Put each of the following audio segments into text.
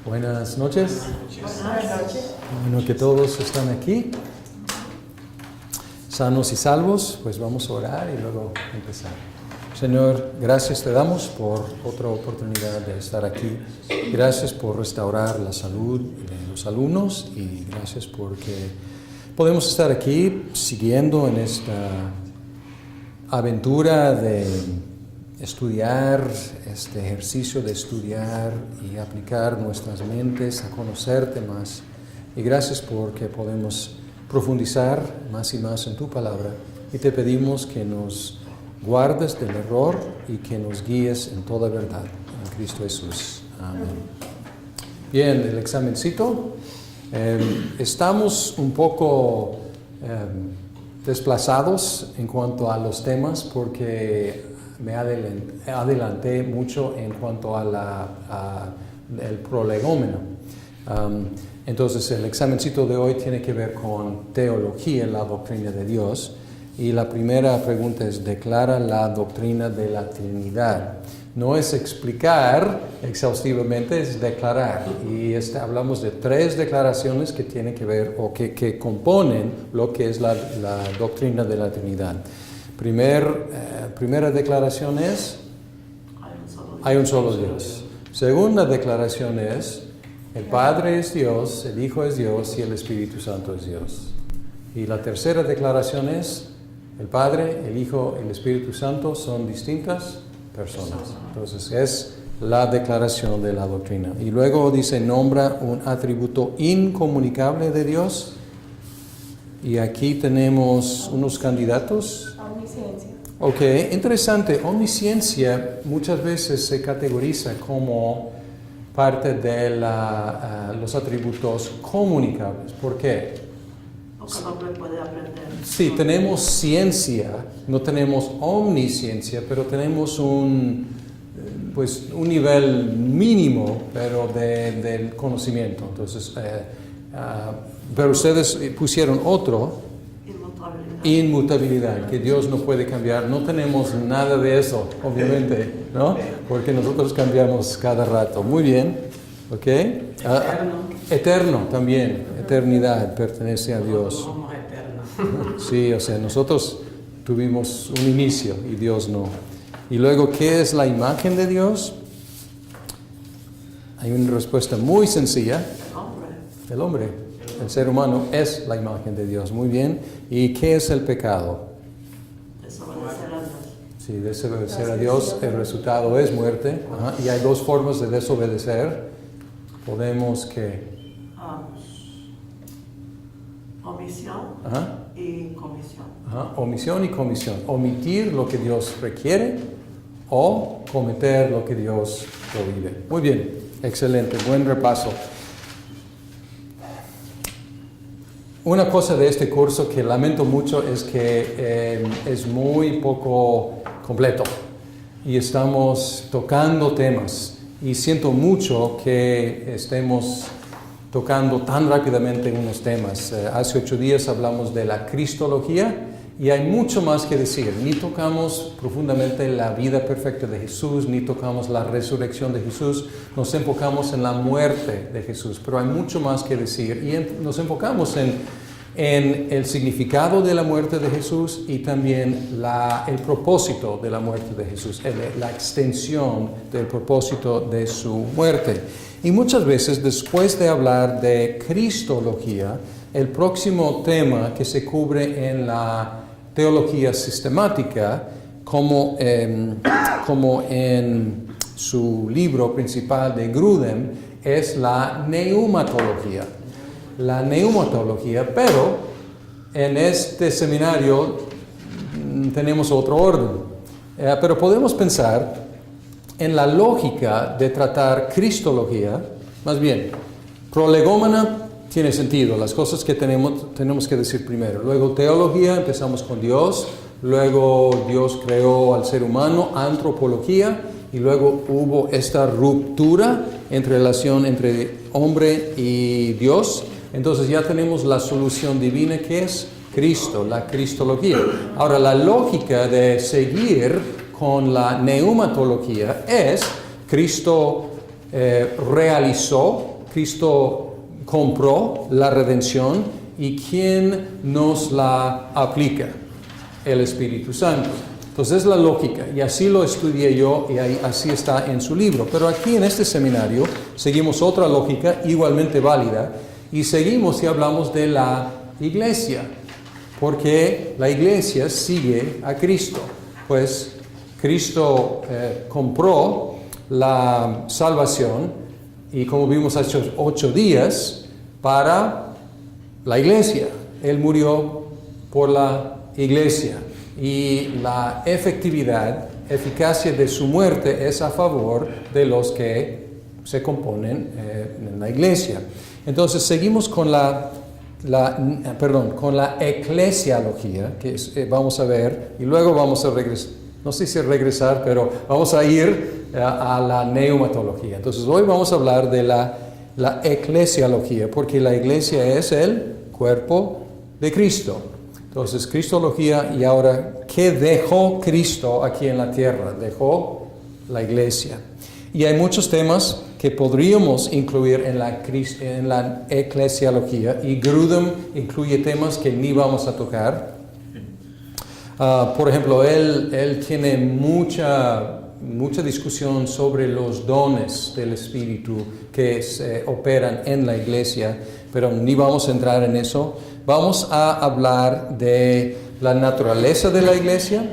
Buenas noches. Buenas noches. Bueno, que todos están aquí, sanos y salvos, pues vamos a orar y luego empezar. Señor, gracias te damos por otra oportunidad de estar aquí. Gracias por restaurar la salud de los alumnos y gracias porque podemos estar aquí siguiendo en esta aventura de estudiar, este ejercicio de estudiar y aplicar nuestras mentes a conocerte más. Y gracias porque podemos profundizar más y más en tu palabra. Y te pedimos que nos guardes del error y que nos guíes en toda verdad. En Cristo Jesús. Amén. Bien, el examencito. Estamos un poco desplazados en cuanto a los temas porque me adelanté mucho en cuanto a el prolegómeno. Entonces el examencito de hoy tiene que ver con teología en la doctrina de Dios. Y la primera pregunta es: declara la doctrina de la Trinidad. No es explicar exhaustivamente, es declarar. Y hablamos de 3 declaraciones que tienen que ver o que componen lo que es la doctrina de la Trinidad. Primera declaración es: hay un solo Dios. Segunda declaración es: el Padre es Dios, el Hijo es Dios y el Espíritu Santo es Dios. Y la tercera declaración es: el Padre, el Hijo y el Espíritu Santo son distintas personas. Entonces es la declaración de la doctrina. Y luego dice: nombra un atributo incomunicable de Dios. Y aquí tenemos unos candidatos. Omnisciencia. Ok, interesante. Omnisciencia muchas veces se categoriza como parte de los atributos comunicables. ¿Por qué? Porque el hombre puede aprender. Sí, tenemos ciencia, no tenemos omnisciencia, pero tenemos un nivel mínimo, pero del conocimiento. Entonces, pero ustedes pusieron otro. Inmutabilidad, que Dios no puede cambiar. No tenemos nada de eso, obviamente, ¿no? Porque nosotros cambiamos cada rato. Muy bien, ¿ok? Eterno también, eternidad pertenece a Dios. Somos eternos. Sí, o sea, nosotros tuvimos un inicio y Dios no. Y luego, ¿qué es la imagen de Dios? Hay una respuesta muy sencilla. El hombre. El ser humano es la imagen de Dios. Muy bien. ¿Y qué es el pecado? Desobedecer a Dios. Sí, desobedecer a Dios, el resultado es muerte. Ajá. Y hay 2 formas de desobedecer. Podemos que... omisión y comisión. Ajá. Omisión y comisión. Omitir lo que Dios requiere o cometer lo que Dios prohíbe. Muy bien, excelente, buen repaso. Una cosa de este curso que lamento mucho es que es muy poco completo y estamos tocando temas y siento mucho que estemos tocando tan rápidamente unos temas. Hace 8 días hablamos de la cristología y hay mucho más que decir. Ni tocamos profundamente la vida perfecta de Jesús, ni tocamos la resurrección de Jesús, nos enfocamos en la muerte de Jesús, pero hay mucho más que decir y nos enfocamos en el significado de la muerte de Jesús y también el propósito de la muerte de Jesús, la extensión del propósito de su muerte. Y muchas veces, después de hablar de cristología, el próximo tema que se cubre en la teología sistemática, como en su libro principal de Grudem, es la neumatología. La neumatología, pero en este seminario tenemos otro orden. Pero podemos pensar en la lógica de tratar cristología, más bien, prolegómena tiene sentido, las cosas que tenemos que decir primero. Luego teología, empezamos con Dios, luego Dios creó al ser humano, antropología, y luego hubo esta ruptura en relación entre hombre y Dios. Entonces ya tenemos la solución divina que es Cristo, la cristología. Ahora la lógica de seguir con la neumatología es: Cristo realizó Cristo compró la redención y ¿quién nos la aplica? El Espíritu Santo. Entonces es la lógica, y así lo estudié yo, y así está en su libro. Pero aquí en este seminario seguimos otra lógica igualmente válida, y seguimos y hablamos de la iglesia, porque la iglesia sigue a Cristo. Pues Cristo compró la salvación, y como vimos hace 8 días, para la iglesia. Él murió por la iglesia. Y la eficacia de su muerte es a favor de los que se componen en la iglesia. Entonces seguimos con con la eclesiología, que vamos a ver, y luego vamos a regresar, no sé si regresar, pero vamos a ir a la neumatología. Entonces hoy vamos a hablar de la eclesiología, porque la iglesia es el cuerpo de Cristo. Entonces, cristología, y ahora, ¿qué dejó Cristo aquí en la tierra? Dejó la iglesia. Y hay muchos temas que podríamos incluir en la eclesiología, y Grudem incluye temas que ni vamos a tocar. Por ejemplo, él tiene mucha discusión sobre los dones del Espíritu que se operan en la iglesia, pero ni vamos a entrar en eso. Vamos a hablar de la naturaleza de la iglesia,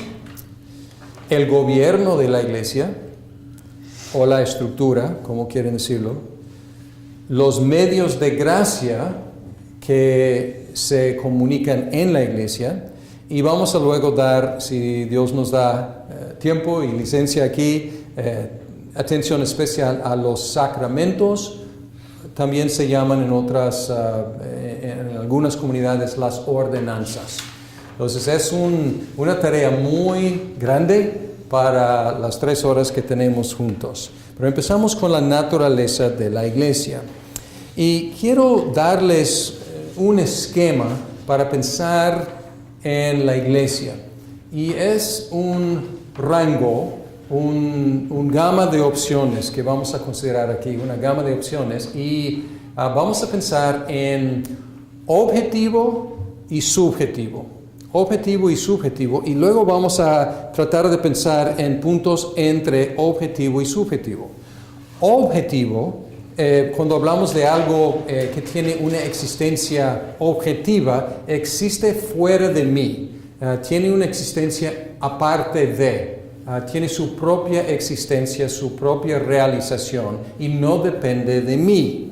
el gobierno de la iglesia, o la estructura, como quieren decirlo, los medios de gracia que se comunican en la iglesia, y vamos a luego dar, si Dios nos da tiempo y licencia aquí, atención especial a los sacramentos. También se llaman en algunas comunidades las ordenanzas. Entonces es una tarea muy grande para las 3 horas que tenemos juntos. Pero empezamos con la naturaleza de la iglesia. Y quiero darles un esquema para pensar en la iglesia. Y es un rango, un gama de opciones que vamos a considerar aquí, una gama de opciones, y vamos a pensar en objetivo y subjetivo. Objetivo y subjetivo, y luego vamos a tratar de pensar en puntos entre objetivo y subjetivo. Objetivo, cuando hablamos de algo que tiene una existencia objetiva, existe fuera de mí, tiene una existencia aparte de, tiene su propia existencia, su propia realización, y no depende de mí.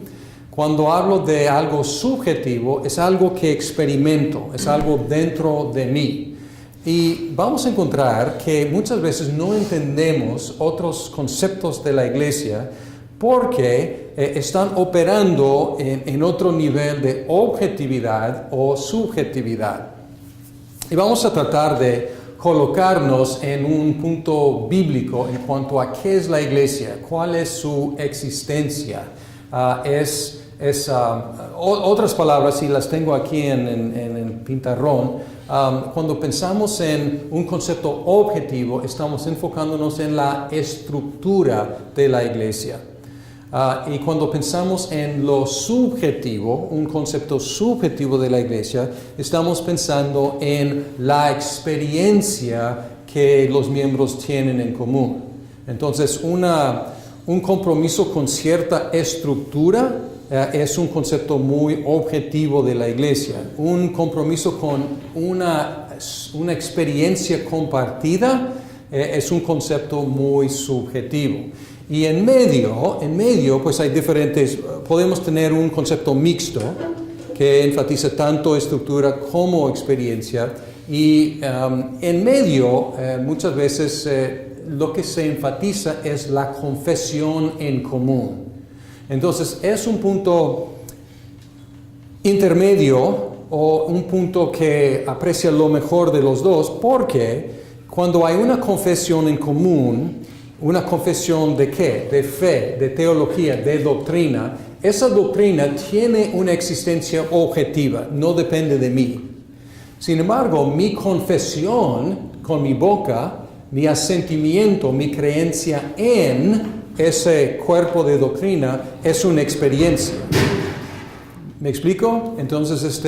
Cuando hablo de algo subjetivo, es algo que experimento, es algo dentro de mí. Y vamos a encontrar que muchas veces no entendemos otros conceptos de la iglesia porque están operando en otro nivel de objetividad o subjetividad. Y vamos a tratar de colocarnos en un punto bíblico en cuanto a qué es la iglesia, cuál es su existencia. Otras palabras, y las tengo aquí en el pintarrón, cuando pensamos en un concepto objetivo, estamos enfocándonos en la estructura de la iglesia. Y cuando pensamos en lo subjetivo, un concepto subjetivo de la iglesia, estamos pensando en la experiencia que los miembros tienen en común. Entonces, un compromiso con cierta estructura es un concepto muy objetivo de la iglesia. Un compromiso con una experiencia compartida es un concepto muy subjetivo. Y en medio, pues hay diferentes, podemos tener un concepto mixto que enfatiza tanto estructura como experiencia. Y en medio, muchas veces lo que se enfatiza es la confesión en común. Entonces, es un punto intermedio o un punto que aprecia lo mejor de los dos, porque cuando hay una confesión en común, una confesión ¿de qué? De fe, de teología, de doctrina, esa doctrina tiene una existencia objetiva, no depende de mí. Sin embargo, mi confesión con mi boca, mi asentimiento, mi creencia en ese cuerpo de doctrina es una experiencia. ¿Me explico? Entonces,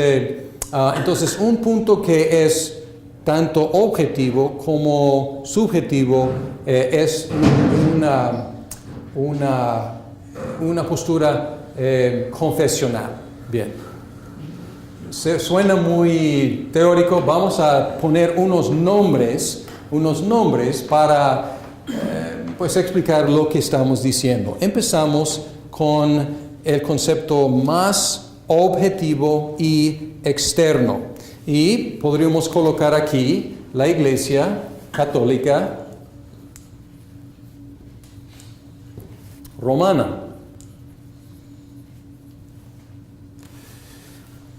entonces un punto que es tanto objetivo como subjetivo es una postura confesional. Bien. Suena muy teórico. Vamos a poner unos nombres para pues explicar lo que estamos diciendo. Empezamos con el concepto más objetivo y externo. Y podríamos colocar aquí la Iglesia Católica Romana.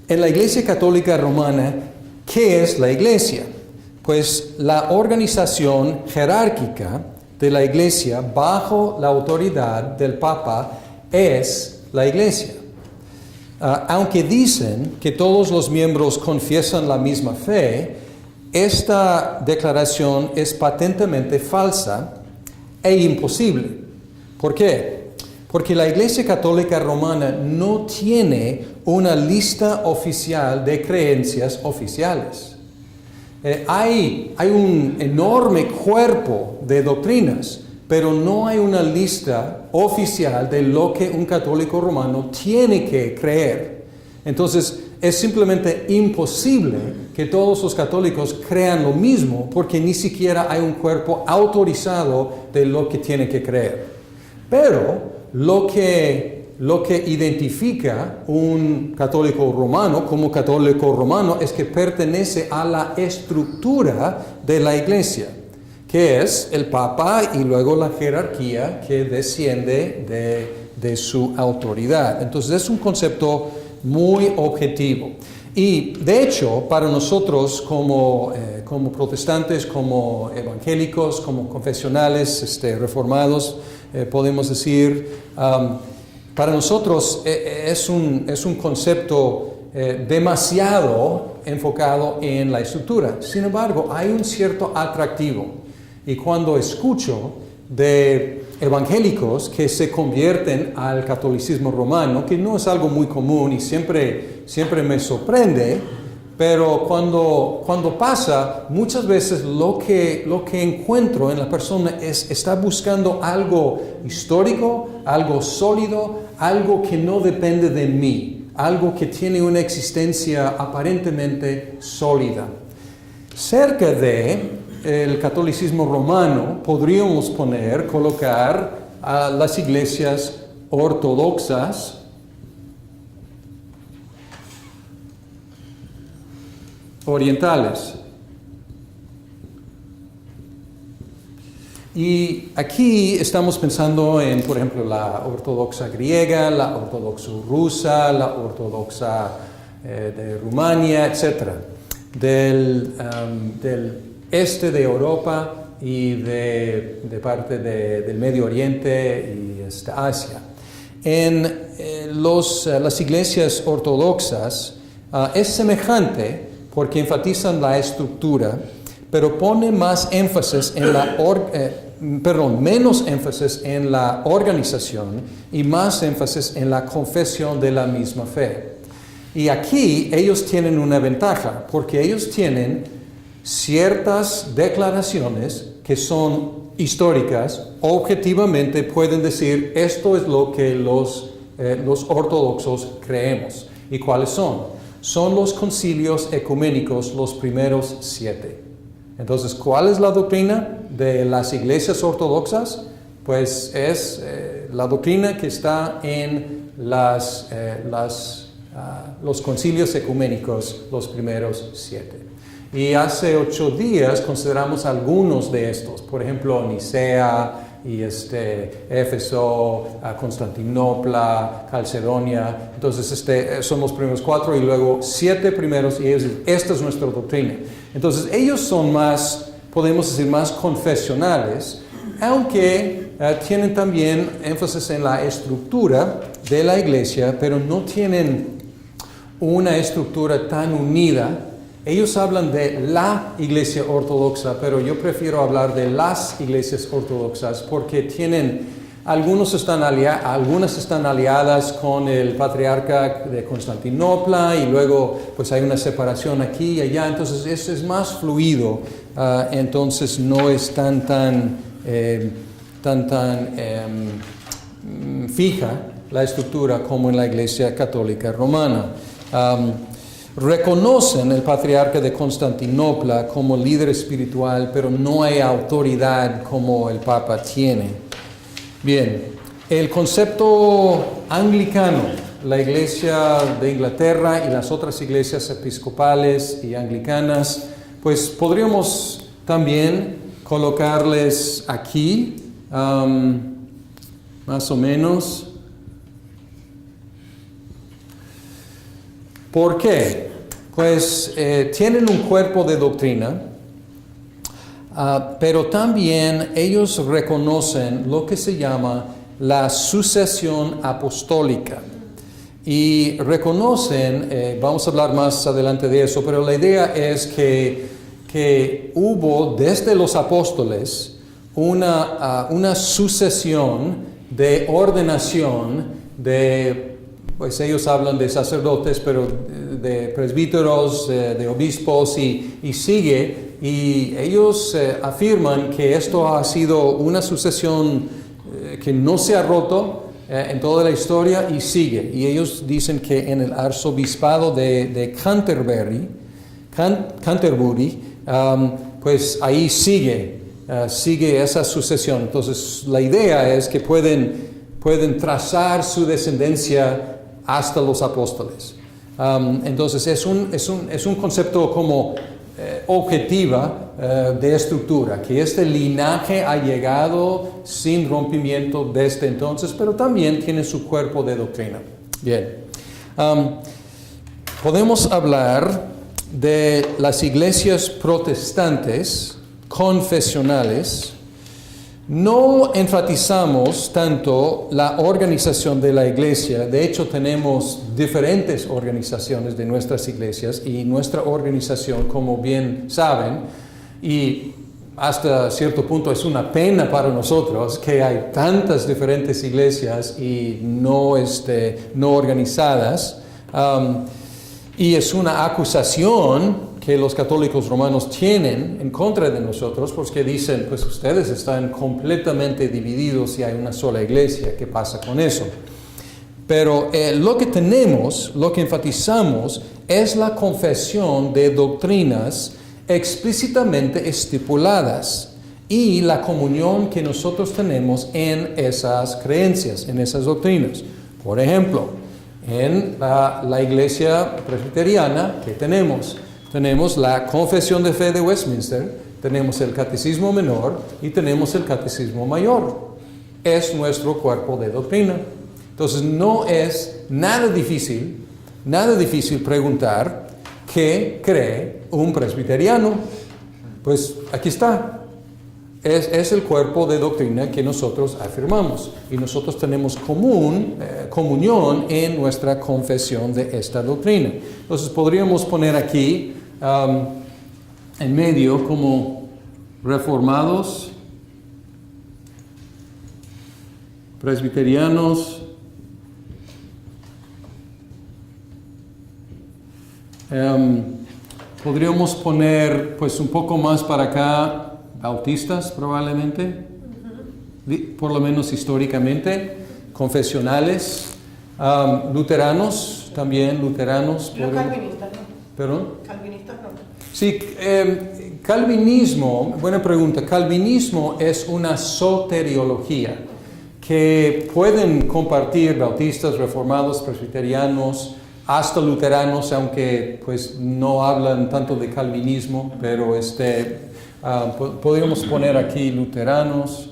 En la Iglesia Católica Romana, ¿qué es la Iglesia? Pues la organización jerárquica de la Iglesia bajo la autoridad del Papa es la Iglesia. Aunque dicen que todos los miembros confiesan la misma fe, esta declaración es patentemente falsa e imposible. ¿Por qué? Porque la Iglesia Católica Romana no tiene una lista oficial de creencias oficiales. Hay un enorme cuerpo de doctrinas, pero no hay una lista oficial de lo que un católico romano tiene que creer. Entonces, es simplemente imposible que todos los católicos crean lo mismo, porque ni siquiera hay un cuerpo autorizado de lo que tienen que creer. Pero lo que identifica un católico romano como católico romano es que pertenece a la estructura de la Iglesia, que es el Papa y luego la jerarquía que desciende de su autoridad. Entonces es un concepto muy objetivo. Y de hecho, para nosotros como protestantes, como evangélicos, como confesionales, reformados, podemos decir, para nosotros es un concepto demasiado enfocado en la estructura. Sin embargo, hay un cierto atractivo. Y cuando escucho de evangélicos que se convierten al catolicismo romano, que no es algo muy común y siempre me sorprende, pero cuando pasa, muchas veces lo que encuentro en la persona está buscando algo histórico, algo sólido, algo que no depende de mí, algo que tiene una existencia aparentemente sólida. Cerca de el catolicismo romano podríamos colocar a las iglesias ortodoxas, orientales. Y aquí estamos pensando en, por ejemplo, la ortodoxa griega, la ortodoxa rusa, la ortodoxa de Rumania, etc. Del este de Europa y de parte del Medio Oriente y Asia. En las iglesias ortodoxas es semejante porque enfatizan la estructura, pero pone menos énfasis en la organización y más énfasis en la confesión de la misma fe. Y aquí ellos tienen una ventaja, porque ellos tienen ciertas declaraciones que son históricas, objetivamente pueden decir esto es lo que los ortodoxos creemos. ¿Y cuáles son? Son los concilios ecuménicos, los primeros 7. Entonces, ¿cuál es la doctrina de las iglesias ortodoxas? Pues es la doctrina que está en los concilios ecuménicos, los primeros 7. Y hace 8 días consideramos algunos de estos, por ejemplo, Nicea, y Éfeso, Constantinopla, Calcedonia. Entonces son los primeros 4 y luego 7 primeros, y esta es nuestra doctrina. Entonces ellos son más, podemos decir, más confesionales, aunque tienen también énfasis en la estructura de la iglesia, pero no tienen una estructura tan unida. Ellos hablan de la iglesia ortodoxa, pero yo prefiero hablar de las iglesias ortodoxas porque tienen algunas están aliadas con el patriarca de Constantinopla y luego pues hay una separación aquí y allá, entonces es más fluido, entonces no es tan fija la estructura como en la Iglesia Católica Romana. Reconocen el patriarca de Constantinopla como líder espiritual, pero no hay autoridad como el Papa tiene. Bien, el concepto anglicano, la Iglesia de Inglaterra y las otras iglesias episcopales y anglicanas, pues podríamos también colocarles aquí, más o menos. ¿Por qué? Pues tienen un cuerpo de doctrina, pero también ellos reconocen lo que se llama la sucesión apostólica. Y reconocen, vamos a hablar más adelante de eso, pero la idea es que hubo desde los apóstoles una sucesión de ordenación de, pues ellos hablan de sacerdotes, pero de presbíteros, de obispos y sigue, y ellos afirman que esto ha sido una sucesión que no se ha roto en toda la historia y sigue. Y ellos dicen que en el arzobispado de Canterbury, pues ahí sigue esa sucesión. Entonces la idea es que pueden trazar su descendencia hasta los apóstoles. Entonces es un concepto como objetiva de estructura, que este linaje ha llegado sin rompimiento desde entonces, pero también tiene su cuerpo de doctrina. Bien, podemos hablar de las iglesias protestantes confesionales. No enfatizamos tanto la organización de la iglesia. De hecho, tenemos diferentes organizaciones de nuestras iglesias y nuestra organización, como bien saben, y hasta cierto punto es una pena para nosotros que hay tantas diferentes iglesias y no organizadas. Y es una acusación que los católicos romanos tienen en contra de nosotros, porque dicen, pues ustedes están completamente divididos y hay una sola iglesia. ¿Qué pasa con eso? Pero lo que tenemos, lo que enfatizamos, es la confesión de doctrinas explícitamente estipuladas y la comunión que nosotros tenemos en esas creencias, en esas doctrinas. Por ejemplo, en la iglesia presbiteriana, ¿qué tenemos? Tenemos la Confesión de Fe de Westminster, tenemos el Catecismo Menor y tenemos el Catecismo Mayor. Es nuestro cuerpo de doctrina. Entonces no es nada difícil preguntar qué cree un presbiteriano. Pues aquí está. Es el cuerpo de doctrina que nosotros afirmamos y nosotros tenemos comunión en nuestra confesión de esta doctrina. Entonces podríamos poner aquí en medio como reformados, presbiterianos, podríamos poner pues un poco más para acá bautistas probablemente, por lo menos históricamente, confesionales, luteranos también, luteranos. Los calvinistas no. ¿Perdón? Calvinistas no. Sí, calvinismo, buena pregunta. Calvinismo es una soteriología que pueden compartir bautistas, reformados, presbiterianos, hasta luteranos, aunque pues no hablan tanto de calvinismo, pero podríamos poner aquí luteranos.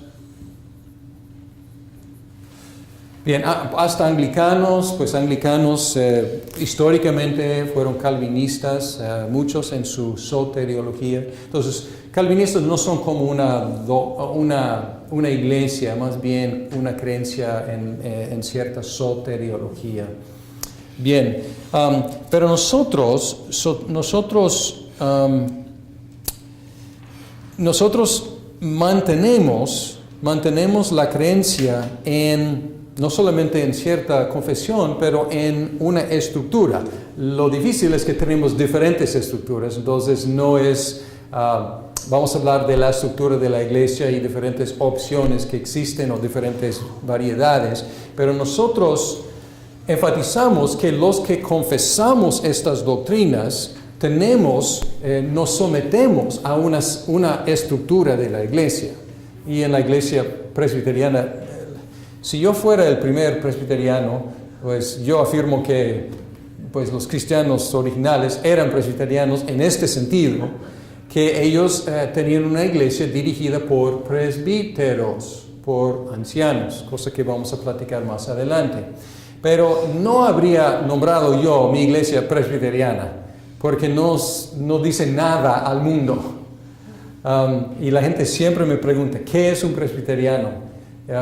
Bien, hasta anglicanos, pues anglicanos históricamente fueron calvinistas, muchos en su soteriología. Entonces, calvinistas no son como una iglesia, más bien una creencia en cierta soteriología. Bien, pero nosotros mantenemos mantenemos la creencia no solamente en cierta confesión, pero en una estructura. Lo difícil es que tenemos diferentes estructuras, entonces no es, vamos a hablar de la estructura de la iglesia y diferentes opciones que existen o diferentes variedades, pero nosotros enfatizamos que los que confesamos estas doctrinas nos sometemos a una estructura de la iglesia. Y en la iglesia presbiteriana, si yo fuera el primer presbiteriano, pues yo afirmo que pues los cristianos originales eran presbiterianos en este sentido, que ellos tenían una iglesia dirigida por presbíteros, por ancianos, cosa que vamos a platicar más adelante. Pero no habría nombrado yo mi iglesia presbiteriana, porque no dice nada al mundo. Y la gente siempre me pregunta, ¿qué es un presbiteriano?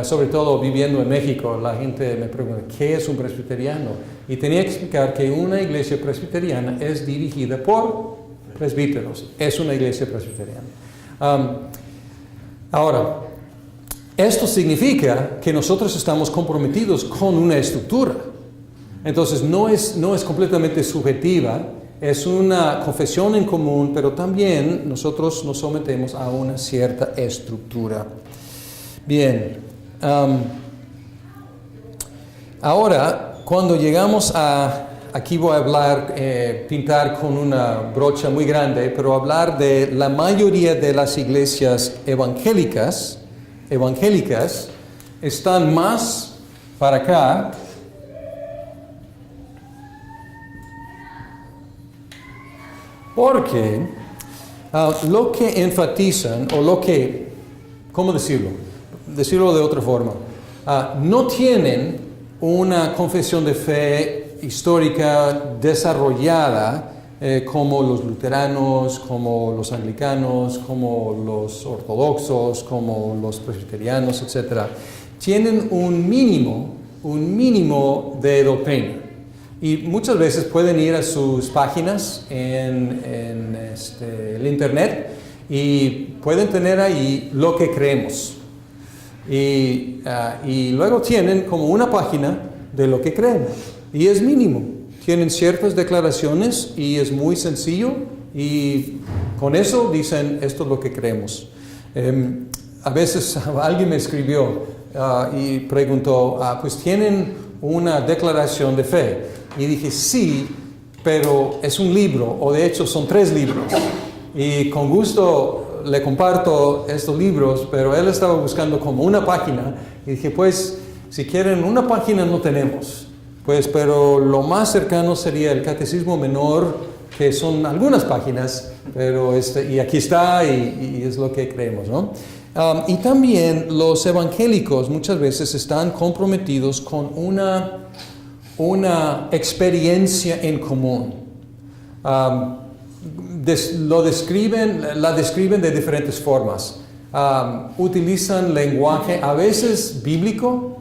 Sobre todo viviendo en México, la gente me pregunta, ¿qué es un presbiteriano? Y tenía que explicar que una iglesia presbiteriana es dirigida por presbíteros. Es una iglesia presbiteriana. Ahora, esto significa que nosotros estamos comprometidos con una estructura. Entonces, no es completamente subjetiva, es una confesión en común, pero también nosotros nos sometemos a una cierta estructura. Bien, ahora, cuando llegamos aquí voy a hablar, pintar con una brocha muy grande, pero hablar de la mayoría de las iglesias evangélicas están más para acá porque lo que enfatizan, o ¿cómo decirlo? Decirlo de otra forma, no tienen una confesión de fe histórica desarrollada como los luteranos, como los anglicanos, como los ortodoxos, como los presbiterianos, etc. Tienen un mínimo de doctrina. Y muchas veces pueden ir a sus páginas en el internet y pueden tener ahí lo que creemos. Y luego tienen como una página de lo que creen. Y es mínimo. Tienen ciertas declaraciones y es muy sencillo. Y con eso dicen, esto es lo que creemos. A veces alguien me escribió y preguntó, pues tienen una declaración de fe. Y dije, sí, pero es un libro, o de hecho son 3 libros. Y con gusto le comparto estos libros, pero él estaba buscando como una página. Y dije, pues, si quieren una página no tenemos. Pues, pero lo más cercano sería el Catecismo Menor, que son algunas páginas, pero y aquí está y es lo que creemos, ¿no? Y también los evangélicos muchas veces están comprometidos con una experiencia en común. La describen de diferentes formas. Utilizan lenguaje a veces bíblico.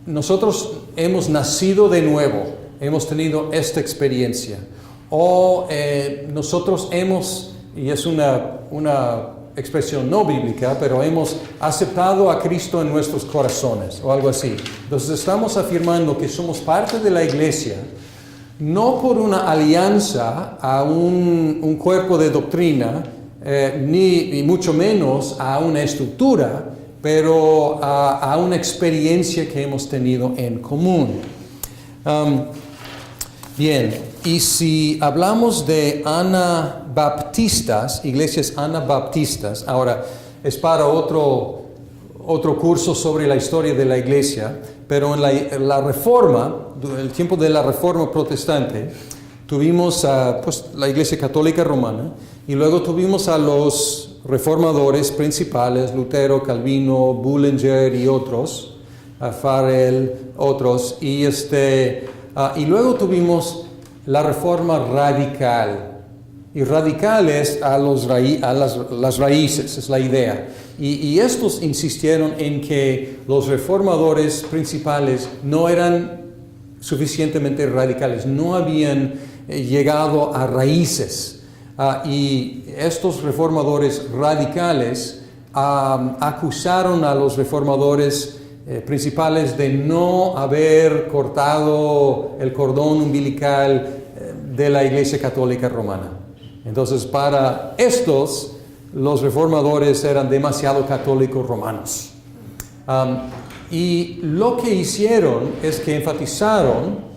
Nosotros hemos nacido de nuevo, hemos tenido esta experiencia. O nosotros y es una expresión no bíblica, pero hemos aceptado a Cristo en nuestros corazones, o algo así. Entonces estamos afirmando que somos parte de la iglesia, no por una alianza a un cuerpo de doctrina, ni mucho menos a una estructura, pero a una experiencia que hemos tenido en común. Bien, y si hablamos de anabaptistas, iglesias anabaptistas, ahora es para otro curso sobre la historia de la iglesia, pero en la Reforma, el tiempo de la Reforma protestante, tuvimos pues, la Iglesia Católica Romana, y luego tuvimos a los reformadores principales, Lutero, Calvino, Bullinger y otros, Farel, otros, y luego tuvimos la Reforma radical. Y radical es las raíces, es la idea. Y estos insistieron en que los reformadores principales no eran suficientemente radicales, no habían llegado a raíces. Y estos reformadores radicales acusaron a los reformadores principales de no haber cortado el cordón umbilical de la Iglesia Católica Romana. Entonces, para estos, los reformadores eran demasiado católicos romanos. Y lo que hicieron es que enfatizaron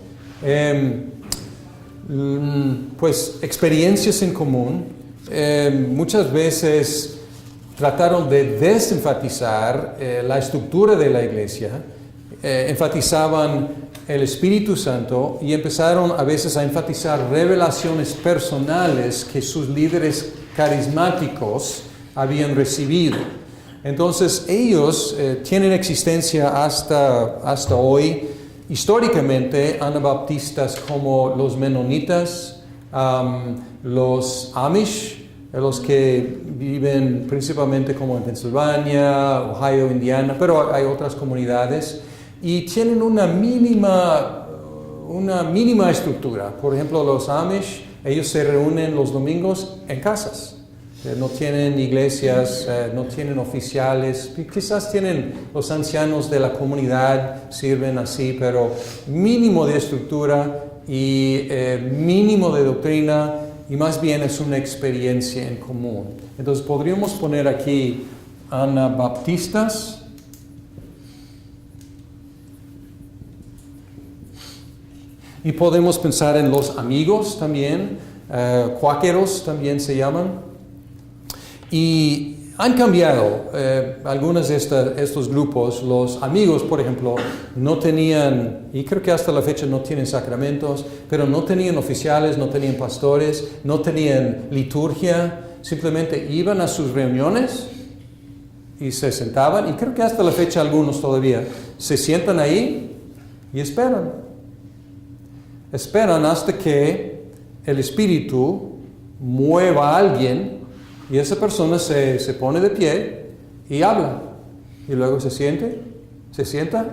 pues experiencias en común. Muchas veces trataron de desenfatizar la estructura de la iglesia, enfatizaban el Espíritu Santo y empezaron a veces a enfatizar revelaciones personales que sus líderes carismáticos habían recibido. Entonces ellos tienen existencia hasta hoy. Históricamente, anabaptistas como los menonitas, los Amish, los que viven principalmente como en Pensilvania, Ohio, Indiana, pero hay otras comunidades, y tienen una mínima estructura. Por ejemplo, los Amish, ellos se reúnen los domingos en casas. No tienen iglesias, no tienen oficiales, quizás tienen los ancianos de la comunidad, sirven así, pero mínimo de estructura y mínimo de doctrina, y más bien es una experiencia en común. Entonces podríamos poner aquí anabaptistas, y podemos pensar en los amigos también, cuáqueros también se llaman. Y han cambiado algunos de estos grupos. Los amigos, por ejemplo, no tenían, y creo que hasta la fecha no tienen sacramentos, pero no tenían oficiales, no tenían pastores, no tenían liturgia, simplemente iban a sus reuniones y se sentaban, y creo que hasta la fecha algunos todavía se sientan ahí y esperan. Esperan hasta que el Espíritu mueva a alguien y esa persona se pone de pie y habla. Y luego se sienta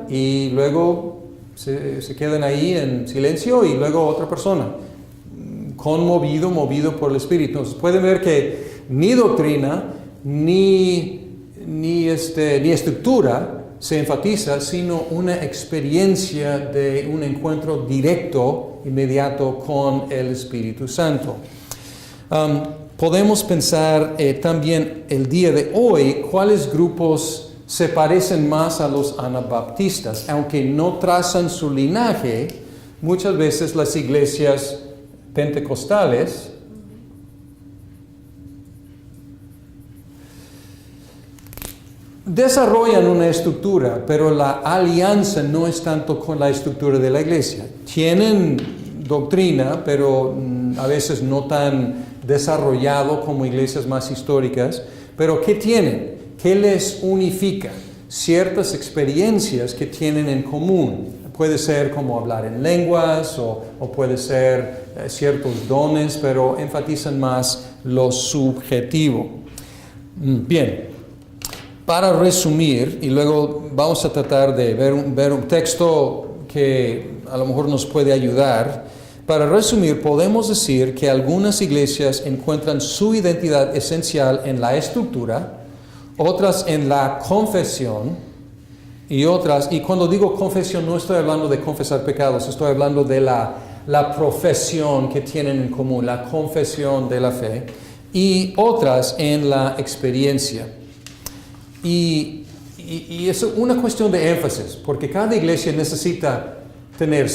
y luego se quedan ahí en silencio y luego otra persona, movido por el Espíritu. Entonces pueden ver que ni doctrina, ni estructura se enfatiza, sino una experiencia de un encuentro directo, inmediato con el Espíritu Santo. Podemos pensar también el día de hoy cuáles grupos se parecen más a los anabaptistas. Aunque no trazan su linaje, muchas veces las iglesias pentecostales desarrollan una estructura, pero la alianza no es tanto con la estructura de la iglesia. Tienen doctrina, pero a veces no tan desarrollado como iglesias más históricas. Pero ¿qué tienen? ¿Qué les unifica? Ciertas experiencias que tienen en común. Puede ser como hablar en lenguas o puede ser ciertos dones, pero enfatizan más lo subjetivo. Bien, para resumir, y luego vamos a tratar de ver un texto que a lo mejor nos puede ayudar. Para resumir, podemos decir que algunas iglesias encuentran su identidad esencial en la estructura, otras en la confesión, y cuando digo confesión no estoy hablando de confesar pecados, estoy hablando de la profesión que tienen en común, la confesión de la fe, y otras en la experiencia. Y es una cuestión de énfasis, porque cada iglesia necesita tener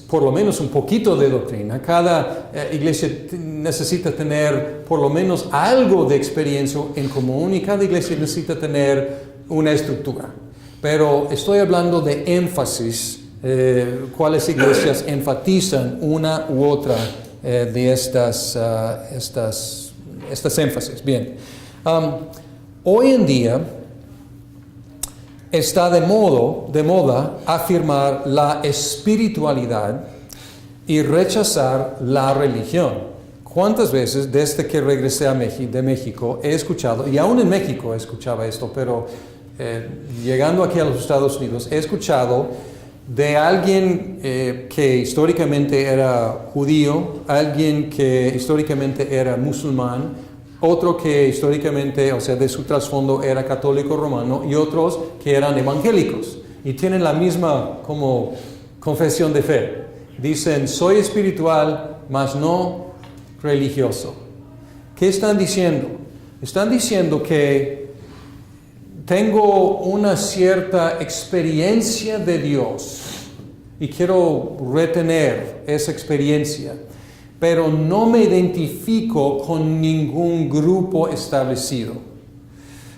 por lo menos un poquito de doctrina, cada iglesia necesita tener por lo menos algo de experiencia en común, y cada iglesia necesita tener una estructura. Pero estoy hablando de énfasis, cuáles iglesias enfatizan una u otra de estas énfasis. Bien, hoy en día está de moda afirmar la espiritualidad y rechazar la religión. ¿Cuántas veces desde que regresé de México he escuchado, y aún en México escuchaba esto, pero llegando aquí a los Estados Unidos he escuchado de alguien que históricamente era judío, alguien que históricamente era musulmán, otro que históricamente, o sea, de su trasfondo era católico romano, y otros que eran evangélicos, y tienen la misma como confesión de fe. Dicen, soy espiritual, mas no religioso. ¿Qué están diciendo? Están diciendo que tengo una cierta experiencia de Dios y quiero retener esa experiencia, pero no me identifico con ningún grupo establecido.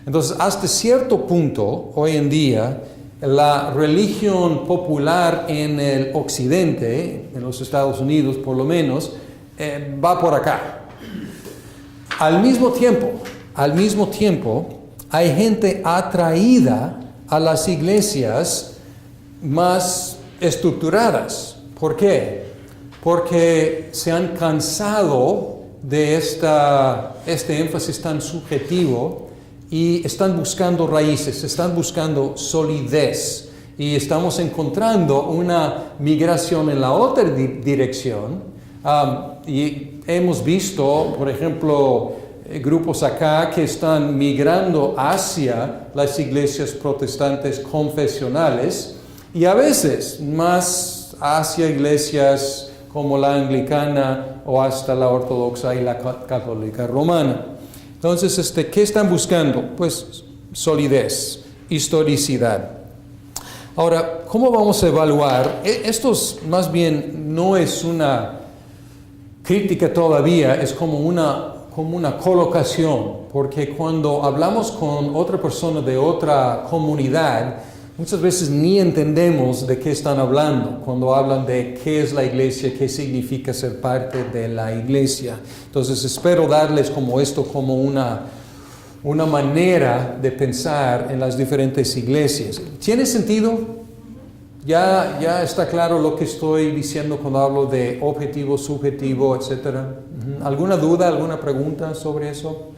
Entonces, hasta cierto punto, hoy en día, la religión popular en el occidente, en los Estados Unidos por lo menos, va por acá. Al mismo tiempo, hay gente atraída a las iglesias más estructuradas. ¿Por qué? Porque se han cansado de este énfasis tan subjetivo y están buscando raíces, están buscando solidez. Y estamos encontrando una migración en la otra dirección. Y hemos visto, por ejemplo, grupos acá que están migrando hacia las iglesias protestantes confesionales y a veces más hacia iglesias como la anglicana o hasta la ortodoxa y la católica romana. Entonces, ¿qué están buscando? Pues solidez, historicidad. Ahora, ¿cómo vamos a evaluar? Esto más bien no es una crítica todavía, es como una colocación, porque cuando hablamos con otra persona de otra comunidad, muchas veces ni entendemos de qué están hablando cuando hablan de qué es la iglesia, qué significa ser parte de la iglesia. Entonces espero darles como esto como una manera de pensar en las diferentes iglesias. ¿Tiene sentido? ¿Ya está claro lo que estoy diciendo cuando hablo de objetivo, subjetivo, etcétera? ¿Alguna duda, alguna pregunta sobre eso?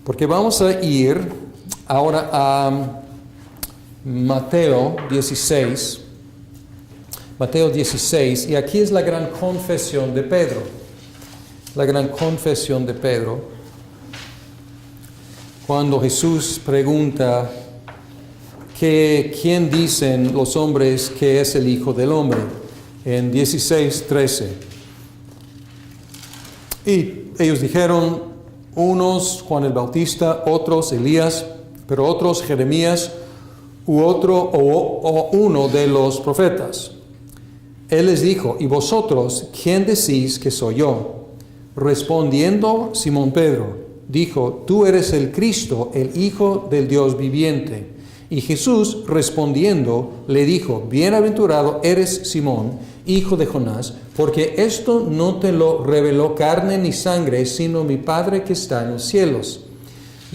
Porque vamos a ir ahora a Mateo 16. Mateo 16, y aquí es la gran confesión de Pedro. La gran confesión de Pedro. Cuando Jesús pregunta ¿quién dicen los hombres que es el Hijo del Hombre? En 16:13. Y ellos dijeron, unos Juan el Bautista, otros Elías, pero otros Jeremías, u otro o uno de los profetas. Él les dijo, ¿y vosotros quién decís que soy yo? Respondiendo Simón Pedro, dijo, tú eres el Cristo, el Hijo del Dios viviente. Y Jesús respondiendo le dijo, bienaventurado eres Simón, hijo de Jonás, porque esto no te lo reveló carne ni sangre, sino mi Padre que está en los cielos.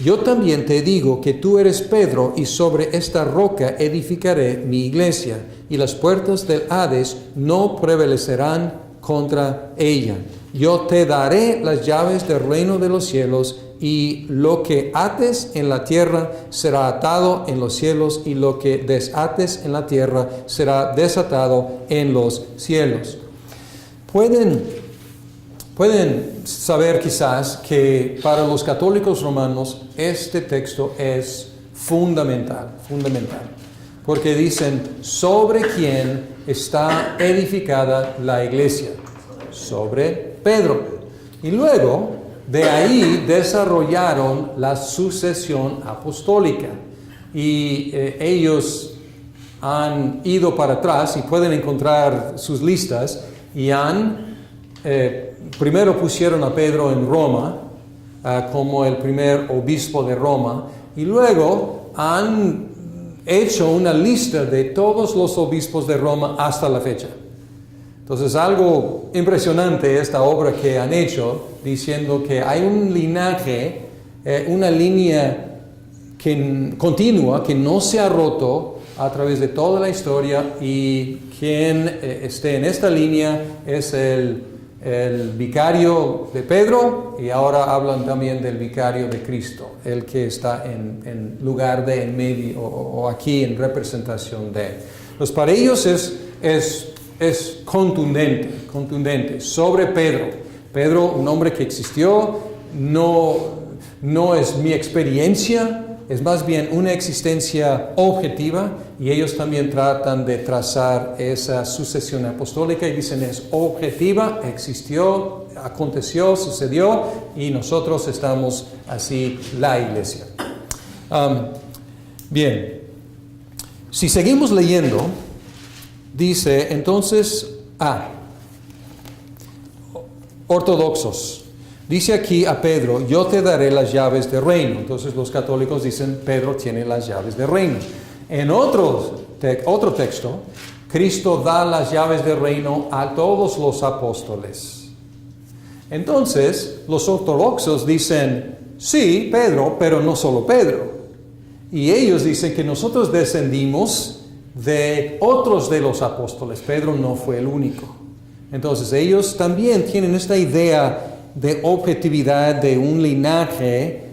Yo también te digo que tú eres Pedro, y sobre esta roca edificaré mi iglesia, y las puertas del Hades no prevalecerán contra ella. Yo te daré las llaves del reino de los cielos, y lo que ates en la tierra será atado en los cielos, y lo que desates en la tierra será desatado en los cielos. Pueden saber quizás que para los católicos romanos este texto es fundamental, porque dicen sobre quién está edificada la iglesia, sobre Pedro. Y luego de ahí desarrollaron la sucesión apostólica y ellos han ido para atrás y pueden encontrar sus listas y primero pusieron a Pedro en Roma como el primer obispo de Roma y luego han hecho una lista de todos los obispos de Roma hasta la fecha. Entonces, algo impresionante esta obra que han hecho, diciendo que hay un linaje, una línea continua que no se ha roto a través de toda la historia, y quien esté en esta línea es el vicario de Pedro, y ahora hablan también del vicario de Cristo, el que está en lugar de en medio o aquí en representación de él. Pues para ellos es contundente sobre Pedro. Pedro, un hombre que existió, no es mi experiencia, es más bien una existencia objetiva, y ellos también tratan de trazar esa sucesión apostólica y dicen es objetiva, existió, aconteció, sucedió, y nosotros estamos así, la iglesia. Bien, si seguimos leyendo, dice entonces, ortodoxos. Dice aquí a Pedro, yo te daré las llaves del reino. Entonces los católicos dicen, Pedro tiene las llaves del reino. En otro texto, Cristo da las llaves del reino a todos los apóstoles. Entonces, los ortodoxos dicen, sí, Pedro, pero no solo Pedro. Y ellos dicen que nosotros descendimos de otros de los apóstoles. Pedro no fue el único. Entonces, ellos también tienen esta idea de objetividad de un linaje,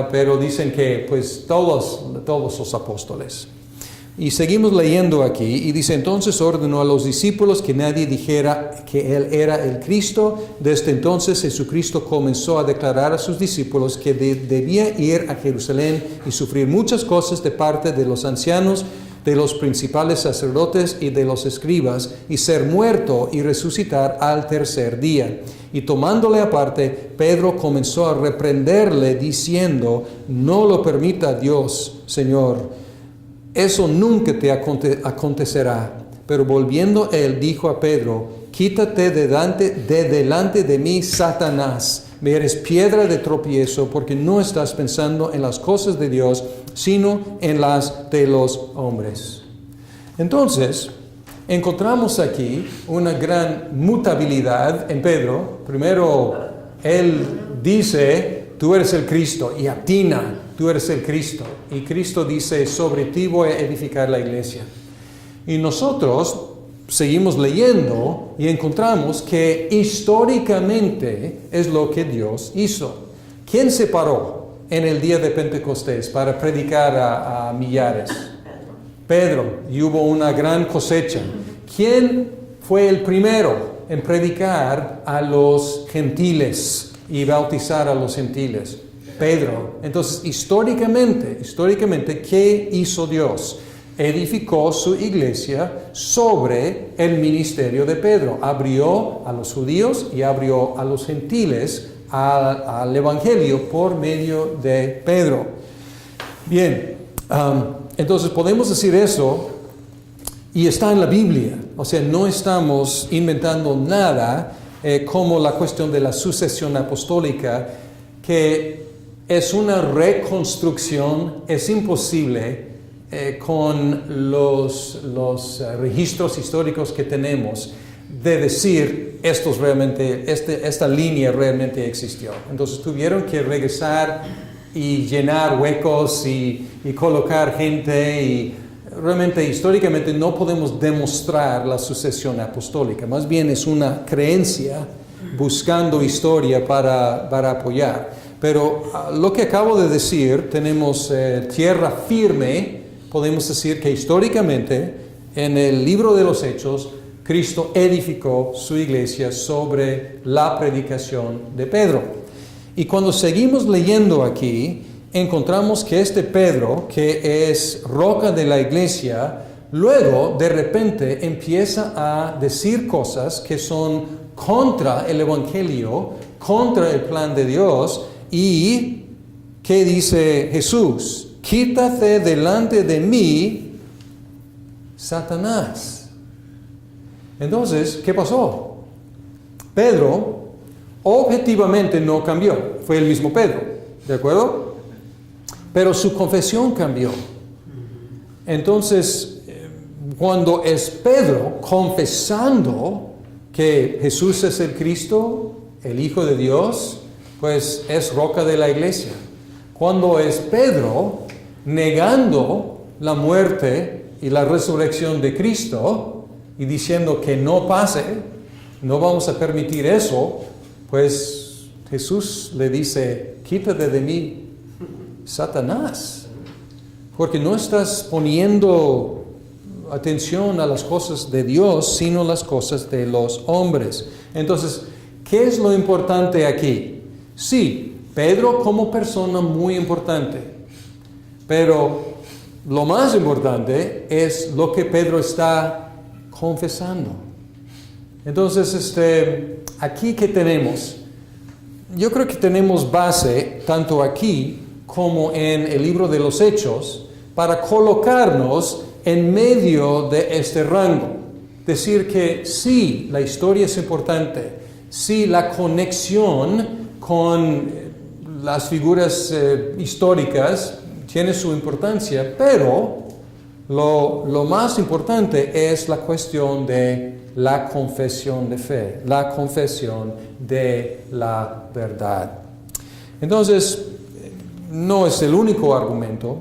pero dicen que pues todos los apóstoles. Y seguimos leyendo aquí, y dice, entonces ordenó a los discípulos que nadie dijera que él era el Cristo. Desde entonces Jesucristo comenzó a declarar a sus discípulos que debía ir a Jerusalén y sufrir muchas cosas de parte de los ancianos, de los principales sacerdotes y de los escribas, y ser muerto y resucitar al tercer día. Y tomándole aparte, Pedro comenzó a reprenderle diciendo, no lo permita Dios, Señor, eso nunca te acontecerá. Pero volviendo él, dijo a Pedro, quítate de delante de mí, Satanás, me eres piedra de tropiezo, porque no estás pensando en las cosas de Dios, sino en las de los hombres. Entonces, encontramos aquí una gran mutabilidad en Pedro. Primero, él dice, tú eres el Cristo, y atina, tú eres el Cristo. Y Cristo dice, sobre ti voy a edificar la iglesia. Y nosotros seguimos leyendo y encontramos que históricamente es lo que Dios hizo. ¿Quién se paró en el día de Pentecostés para predicar a millares? Pedro, y hubo una gran cosecha. ¿Quién fue el primero en predicar a los gentiles y bautizar a los gentiles? Pedro. Entonces, históricamente, ¿qué hizo Dios? Edificó su iglesia sobre el ministerio de Pedro. Abrió a los judíos y abrió a los gentiles al evangelio por medio de Pedro. Bien, entonces podemos decir eso y está en la Biblia. O sea, no estamos inventando nada como la cuestión de la sucesión apostólica, que es una reconstrucción, es imposible con los registros históricos que tenemos de decir esta línea realmente existió. Entonces tuvieron que regresar y llenar huecos y colocar gente, y realmente históricamente no podemos demostrar la sucesión apostólica, más bien es una creencia buscando historia para apoyar. Pero lo que acabo de decir, tenemos tierra firme. Podemos decir que históricamente, en el libro de los Hechos, Cristo edificó su iglesia sobre la predicación de Pedro. Y cuando seguimos leyendo aquí, encontramos que este Pedro, que es roca de la iglesia, luego de repente empieza a decir cosas que son contra el evangelio, contra el plan de Dios. ¿Y qué dice Jesús? Quítate delante de mí, Satanás. Entonces, ¿qué pasó? Pedro objetivamente no cambió, fue el mismo Pedro, ¿de acuerdo? Pero su confesión cambió. Entonces, cuando es Pedro confesando que Jesús es el Cristo, el Hijo de Dios, pues es roca de la iglesia. Cuando es Pedro negando la muerte y la resurrección de Cristo y diciendo que no pase, no vamos a permitir eso, pues Jesús le dice, quítate de mí, Satanás, porque no estás poniendo atención a las cosas de Dios, sino las cosas de los hombres. Entonces, ¿Qué es lo importante aquí? Sí, Pedro como persona muy importante, pero lo más importante es lo que Pedro está confesando. Entonces, aquí que tenemos, yo creo que tenemos base tanto aquí como en el libro de los Hechos para colocarnos en medio de este rango. Decir que sí, la historia es importante, sí, la conexión con las figuras históricas tiene su importancia, pero lo más importante es la cuestión de la confesión de fe, la confesión de la verdad. Entonces, no es el único argumento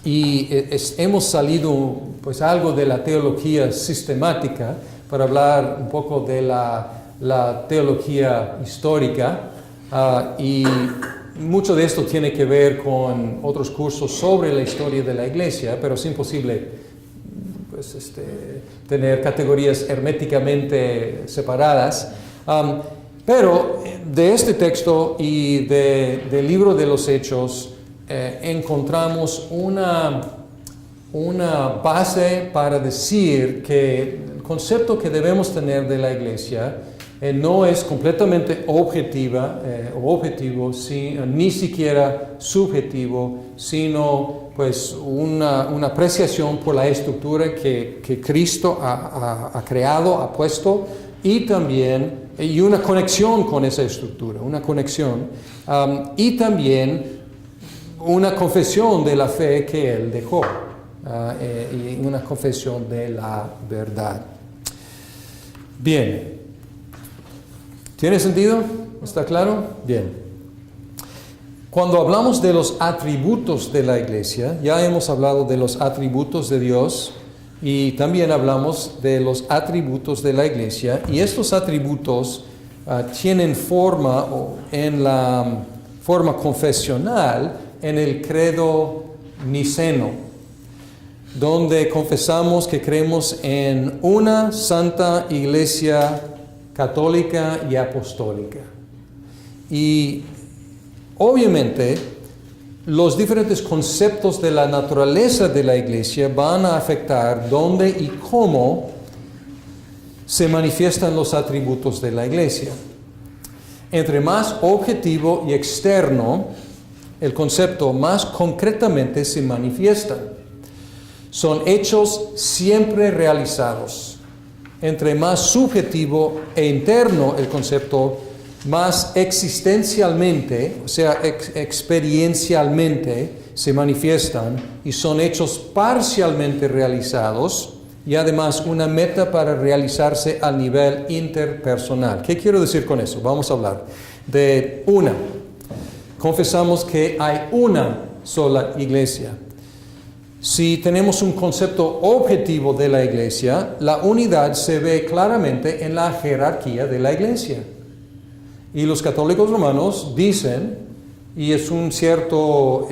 y hemos salido pues algo de la teología sistemática para hablar un poco de la teología histórica y mucho de esto tiene que ver con otros cursos sobre la historia de la iglesia, pero es imposible pues, tener categorías herméticamente separadas. Pero de este texto y del libro de los Hechos encontramos una base para decir que el concepto que debemos tener de la iglesia no es completamente objetivo, ni siquiera subjetivo, sino pues una apreciación por la estructura que Cristo ha creado, ha puesto, y también y una conexión con esa estructura, y también una confesión de la fe que Él dejó, y una confesión de la verdad. Bien. ¿Tiene sentido? ¿Está claro? Bien. Cuando hablamos de los atributos de la iglesia, ya hemos hablado de los atributos de Dios y también hablamos de los atributos de la iglesia, y estos atributos tienen forma en la forma confesional en el credo niceno, donde confesamos que creemos en una santa iglesia católica y apostólica. Y obviamente los diferentes conceptos de la naturaleza de la iglesia van a afectar dónde y cómo se manifiestan los atributos de la iglesia. Entre más objetivo y externo el concepto, más concretamente se manifiestan. Son hechos siempre realizados. Entre más subjetivo e interno el concepto, más existencialmente, o sea, experiencialmente se manifiestan y son hechos parcialmente realizados y además una meta para realizarse al nivel interpersonal. ¿Qué quiero decir con eso? Vamos a hablar de una. Confesamos que hay una sola iglesia. Si tenemos un concepto objetivo de la iglesia, la unidad se ve claramente en la jerarquía de la iglesia. Y los católicos romanos dicen, y es una cierta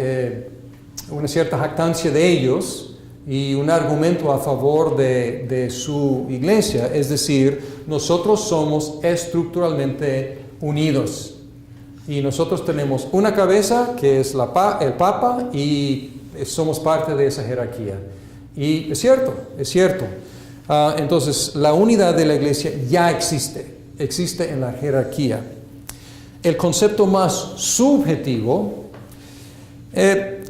jactancia de ellos y un argumento a favor de su iglesia, es decir, nosotros somos estructuralmente unidos. Y nosotros tenemos una cabeza que es el Papa y somos parte de esa jerarquía. Y es cierto. Entonces, la unidad de la iglesia ya existe en la jerarquía. El concepto más subjetivo,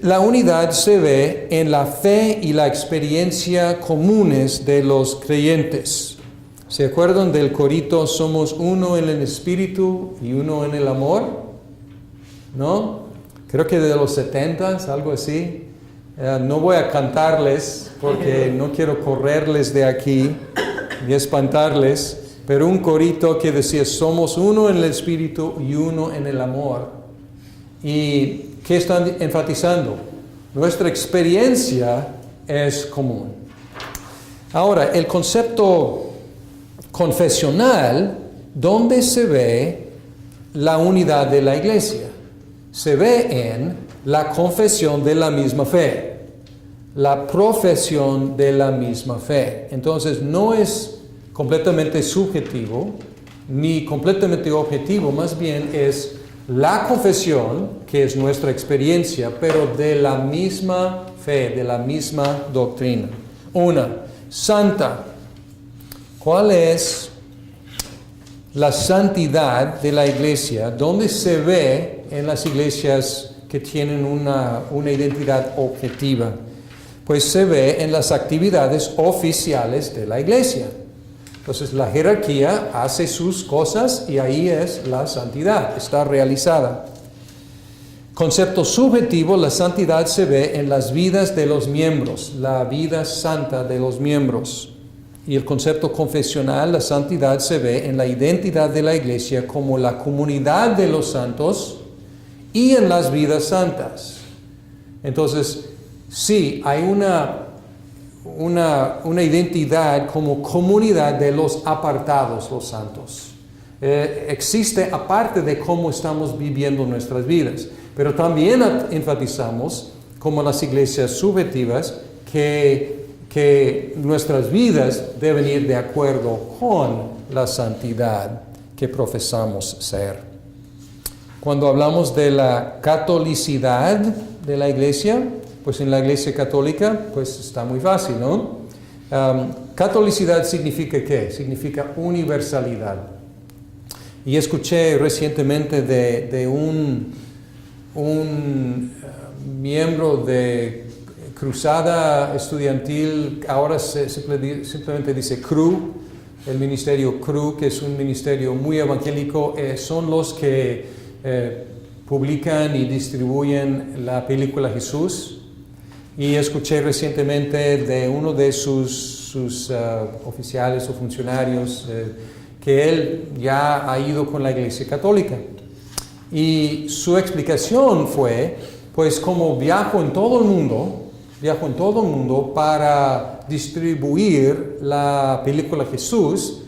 la unidad se ve en la fe y la experiencia comunes de los creyentes. ¿Se acuerdan del corito? Somos uno en el espíritu y uno en el amor, ¿no? Creo que de los 70s, algo así. No voy a cantarles porque no quiero correrles de aquí y espantarles, pero un corito que decía, somos uno en el espíritu y uno en el amor. ¿Y qué están enfatizando? Nuestra experiencia es común. Ahora, el concepto confesional, ¿dónde se ve la unidad de la iglesia? Se ve en la confesión de la misma fe, la profesión de la misma fe. Entonces, no es completamente subjetivo, ni completamente objetivo, más bien es la confesión, que es nuestra experiencia, pero de la misma fe, de la misma doctrina. Una, santa. ¿Cuál es la santidad de la iglesia? ¿Dónde se ve en las iglesias que tienen una identidad objetiva? Pues se ve en las actividades oficiales de la iglesia. Entonces la jerarquía hace sus cosas y ahí es la santidad, está realizada. Concepto subjetivo, la santidad se ve en las vidas de los miembros, la vida santa de los miembros. Y el concepto confesional, la santidad se ve en la identidad de la iglesia como la comunidad de los santos y en las vidas santas. Entonces, sí, hay una identidad como comunidad de los apartados, los santos. Existe aparte de cómo estamos viviendo nuestras vidas, pero también enfatizamos, como las iglesias subjetivas, que nuestras vidas deben ir de acuerdo con la santidad que profesamos ser. Cuando hablamos de la catolicidad de la iglesia, pues en la iglesia católica, pues está muy fácil, ¿no? Catolicidad significa ¿qué? Significa universalidad. Y escuché recientemente de un miembro de Cruzada Estudiantil, ahora simplemente dice CRU, el ministerio CRU, que es un ministerio muy evangélico, son los que publican y distribuyen la película Jesús. Y escuché recientemente de uno de sus oficiales o funcionarios que él ya ha ido con la Iglesia Católica. Y su explicación fue, pues como viajo en todo el mundo para distribuir la película Jesús,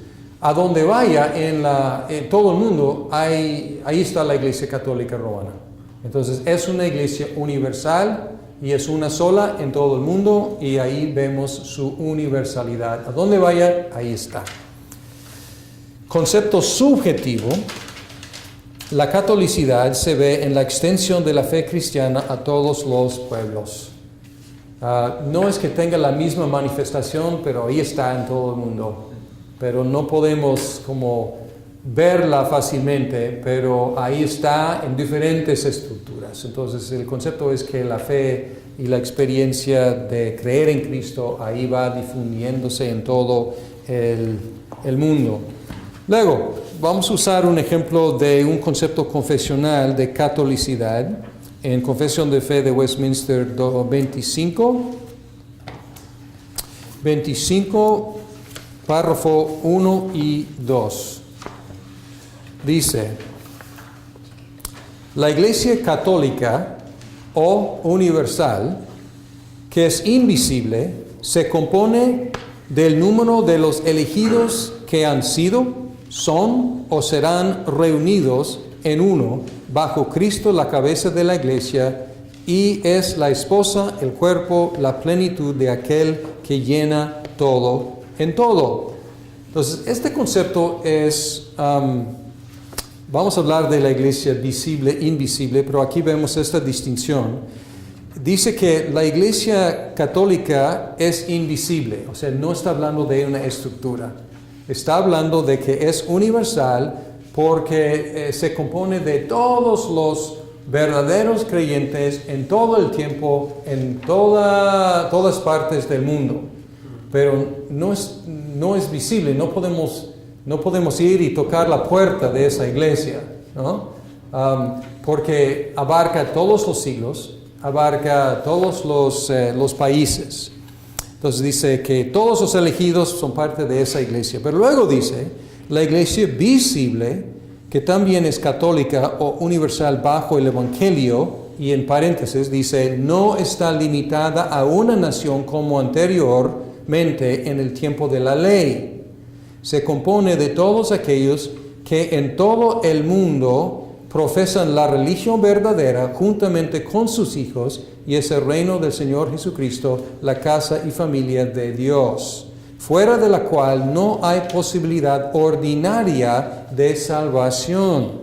a donde vaya en todo el mundo, ahí está la Iglesia Católica Romana. Entonces es una iglesia universal y es una sola en todo el mundo y ahí vemos su universalidad. A donde vaya, ahí está. Concepto subjetivo. La catolicidad se ve en la extensión de la fe cristiana a todos los pueblos. No es que tenga la misma manifestación, pero ahí está en todo el mundo. Pero no podemos como verla fácilmente, pero ahí está en diferentes estructuras. Entonces el concepto es que la fe y la experiencia de creer en Cristo ahí va difundiéndose en todo el mundo. Luego, vamos a usar un ejemplo de un concepto confesional de catolicidad en Confesión de Fe de Westminster 25, párrafo 1 y 2. Dice, la Iglesia Católica o universal, que es invisible, se compone del número de los elegidos que han sido, son o serán reunidos en uno, bajo Cristo la cabeza de la iglesia, y es la esposa, el cuerpo, la plenitud de aquel que llena todo en todo. Entonces, este concepto es, vamos a hablar de la iglesia visible, invisible, pero aquí vemos esta distinción. Dice que la iglesia católica es invisible, o sea, no está hablando de una estructura. Está hablando de que es universal porque se compone de todos los verdaderos creyentes en todo el tiempo, en todas partes del mundo. Pero no es visible, no podemos ir y tocar la puerta de esa iglesia, ¿no? Porque abarca todos los siglos, abarca todos los países. Entonces dice que todos los elegidos son parte de esa iglesia. Pero luego dice, la iglesia visible, que también es católica o universal bajo el Evangelio, y en paréntesis dice, no está limitada a una nación como anteriormente en el tiempo de la ley. Se compone de todos aquellos que en todo el mundo profesan la religión verdadera juntamente con sus hijos, y es el reino del Señor Jesucristo, la casa y familia de Dios. fuera de la cual no hay posibilidad ordinaria de salvación.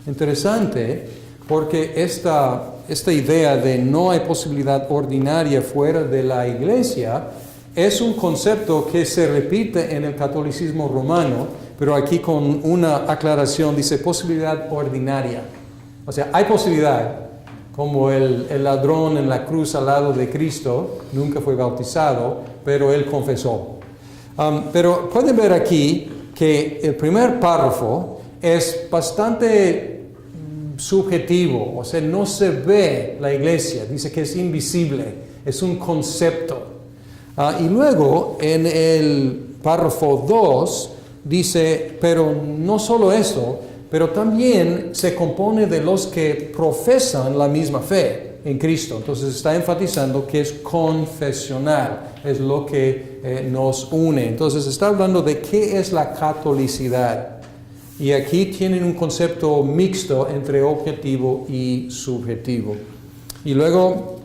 Interesante, porque esta idea de no hay posibilidad ordinaria fuera de la iglesia es un concepto que se repite en el catolicismo romano, pero aquí con una aclaración dice posibilidad ordinaria. O sea, hay posibilidad, como el ladrón en la cruz al lado de Cristo, nunca fue bautizado, pero él confesó. Pero pueden ver aquí que el primer párrafo es bastante subjetivo, o sea, no se ve la iglesia, dice que es invisible, es un concepto. Y luego en el párrafo 2 dice, pero no solo eso, pero también se compone de los que profesan la misma fe en Cristo. Entonces está enfatizando que es confesional, es lo que nos une. Entonces está hablando de qué es la catolicidad. Y aquí tienen un concepto mixto entre objetivo y subjetivo. Y luego,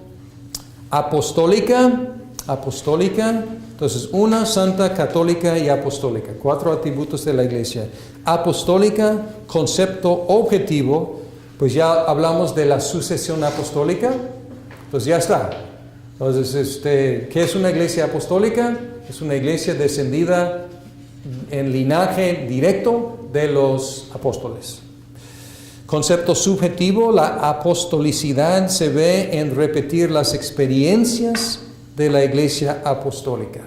apostólica. Entonces, una, santa, católica y apostólica. 4 atributos de la iglesia. Apostólica, concepto objetivo. Pues ya hablamos de la sucesión apostólica. Pues ya está. Entonces, ¿qué es una iglesia apostólica? Es una iglesia descendida en linaje directo de los apóstoles. Concepto subjetivo, la apostolicidad se ve en repetir las experiencias de la iglesia apostólica.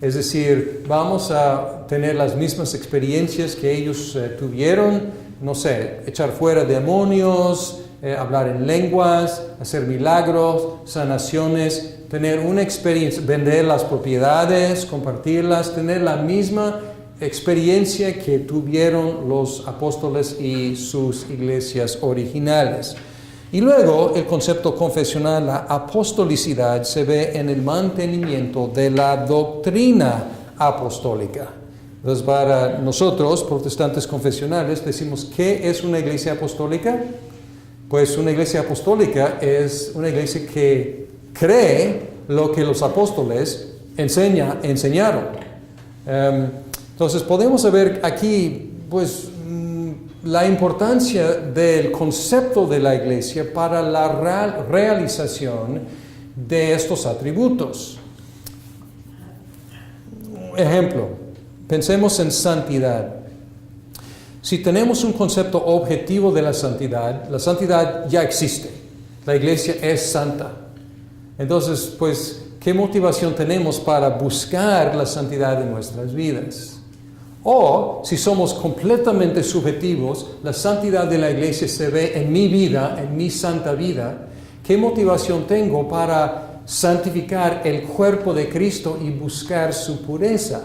Es decir, vamos a tener las mismas experiencias que ellos tuvieron, no sé, echar fuera demonios, hablar en lenguas, hacer milagros, sanaciones, tener una experiencia, vender las propiedades, compartirlas, tener la misma experiencia que tuvieron los apóstoles y sus iglesias originales. Y luego el concepto confesional, la apostolicidad, se ve en el mantenimiento de la doctrina apostólica. Entonces, para nosotros, protestantes confesionales, decimos, ¿qué es una iglesia apostólica? Pues una iglesia apostólica es una iglesia que cree lo que los apóstoles enseñaron. Entonces, podemos ver aquí, pues, la importancia del concepto de la iglesia para la realización de estos atributos. Ejemplo, pensemos en santidad. Si tenemos un concepto objetivo de la santidad ya existe. La iglesia es santa. Entonces, pues, ¿qué motivación tenemos para buscar la santidad en nuestras vidas? O, si somos completamente subjetivos, la santidad de la iglesia se ve en mi vida, en mi santa vida. ¿Qué motivación tengo para santificar el cuerpo de Cristo y buscar su pureza?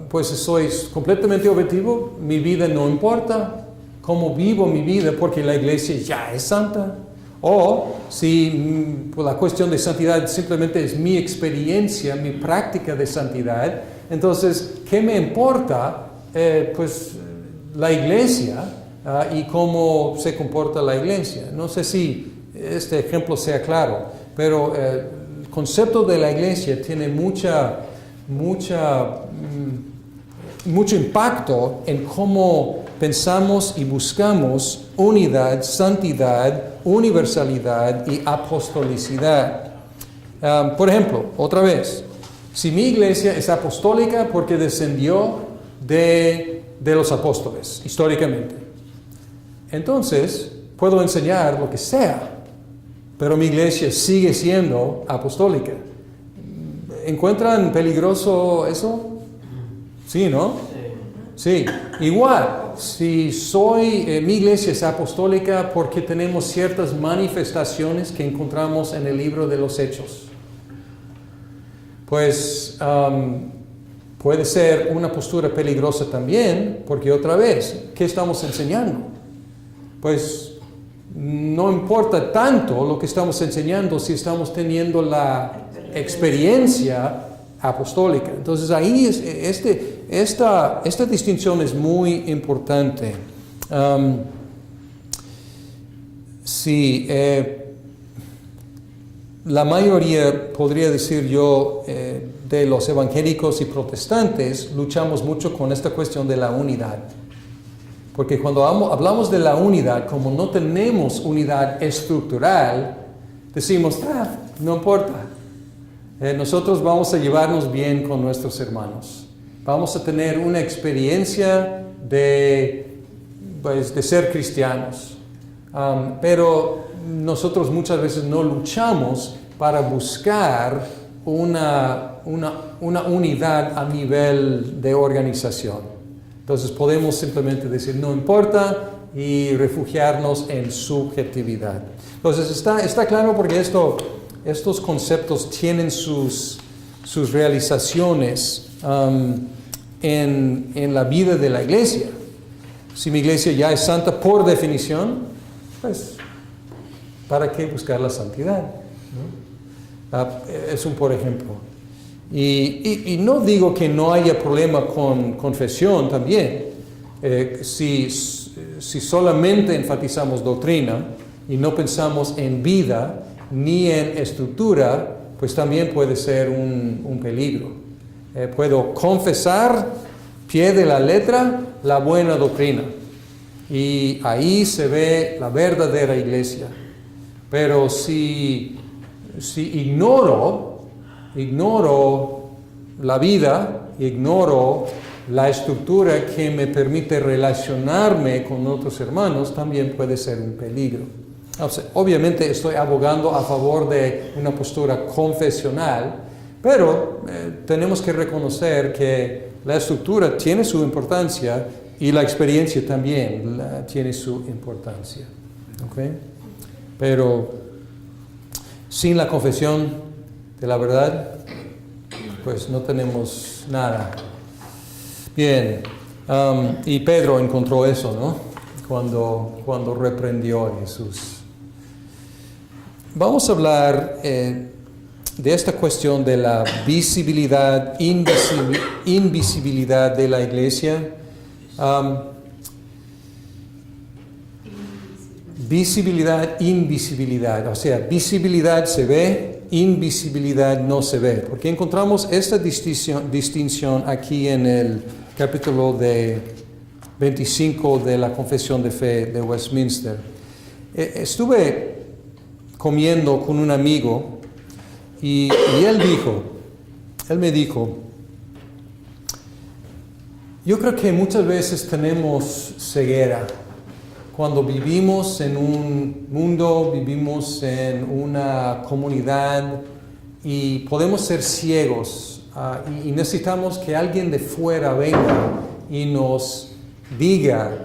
Pues soy completamente objetivo, mi vida no importa, cómo vivo mi vida porque la iglesia ya es santa. O si pues, la cuestión de santidad simplemente es mi experiencia, mi práctica de santidad, entonces, ¿qué me importa pues la iglesia y cómo se comporta la iglesia? No sé si este ejemplo sea claro, pero el concepto de la iglesia tiene mucho impacto en cómo pensamos y buscamos unidad, santidad, universalidad y apostolicidad. Por ejemplo, otra vez, si mi iglesia es apostólica porque descendió de los apóstoles, históricamente, entonces puedo enseñar lo que sea, pero mi iglesia sigue siendo apostólica. ¿Encuentran peligroso eso? Sí, ¿no? Sí. Igual, si mi iglesia es apostólica porque tenemos ciertas manifestaciones que encontramos en el libro de los Hechos. Pues puede ser una postura peligrosa también, porque otra vez, ¿qué estamos enseñando? Pues no importa tanto lo que estamos enseñando si estamos teniendo la experiencia apostólica. Entonces ahí esta distinción es muy importante. la mayoría, podría decir yo, de los evangélicos y protestantes, luchamos mucho con esta cuestión de la unidad. Porque cuando hablamos de la unidad, como no tenemos unidad estructural, decimos, no importa. Nosotros vamos a llevarnos bien con nuestros hermanos. Vamos a tener una experiencia de ser cristianos. Pero nosotros muchas veces no luchamos para buscar una unidad a nivel de organización. Entonces podemos simplemente decir no importa y refugiarnos en subjetividad. Entonces está claro porque estos conceptos tienen sus realizaciones en la vida de la iglesia. Si mi iglesia ya es santa por definición, pues ¿para qué buscar la santidad? ¿No? Es un por ejemplo. Y no digo que no haya problema con confesión también. Si solamente enfatizamos doctrina y no pensamos en vida ni en estructura, pues también puede ser un peligro. Puedo confesar, pie de la letra, la buena doctrina. Y ahí se ve la verdadera iglesia. Pero si ignoro la vida, ignoro la estructura que me permite relacionarme con otros hermanos, también puede ser un peligro. O sea, obviamente estoy abogando a favor de una postura confesional, pero tenemos que reconocer que la estructura tiene su importancia y la experiencia también tiene su importancia. ¿Okay? Pero sin la confesión de la verdad, pues no tenemos nada. Bien, y Pedro encontró eso, ¿no? Cuando reprendió a Jesús. Vamos a hablar de esta cuestión de la visibilidad, invisibilidad de la iglesia. Visibilidad, invisibilidad. O sea, visibilidad se ve, invisibilidad no se ve. Porque encontramos esta distinción aquí en el capítulo 25 de la Confesión de Fe de Westminster. Estuve comiendo con un amigo y él me dijo, yo creo que muchas veces tenemos ceguera. Cuando vivimos en un mundo, vivimos en una comunidad y podemos ser ciegos y necesitamos que alguien de fuera venga y nos diga,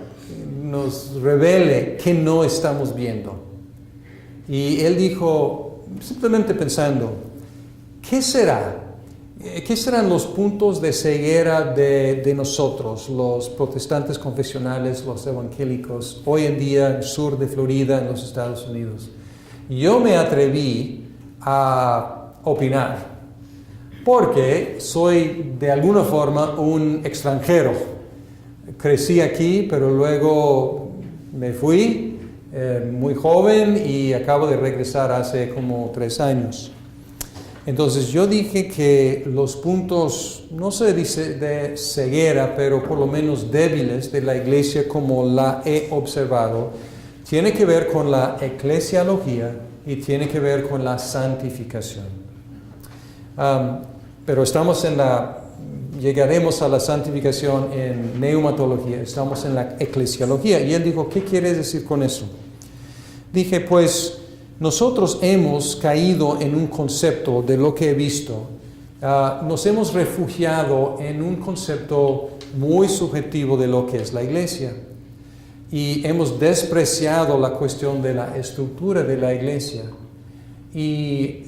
nos revele que no estamos viendo. Y él dijo, simplemente pensando, ¿qué será? ¿Qué serán los puntos de ceguera de nosotros, los protestantes confesionales, los evangélicos, hoy en día en el sur de Florida, en los Estados Unidos? Yo me atreví a opinar, porque soy de alguna forma un extranjero. Crecí aquí, pero luego me fui muy joven y acabo de regresar hace como 3 años. Entonces yo dije que los puntos, no se dice de ceguera, pero por lo menos débiles de la iglesia como la he observado, tiene que ver con la eclesiología y tiene que ver con la santificación. Pero llegaremos a la santificación en neumatología, estamos en la eclesiología. Y él dijo, ¿qué quieres decir con eso? Dije, pues nosotros hemos caído en un concepto de lo que he visto. Nos hemos refugiado en un concepto muy subjetivo de lo que es la iglesia. Y hemos despreciado la cuestión de la estructura de la iglesia. Y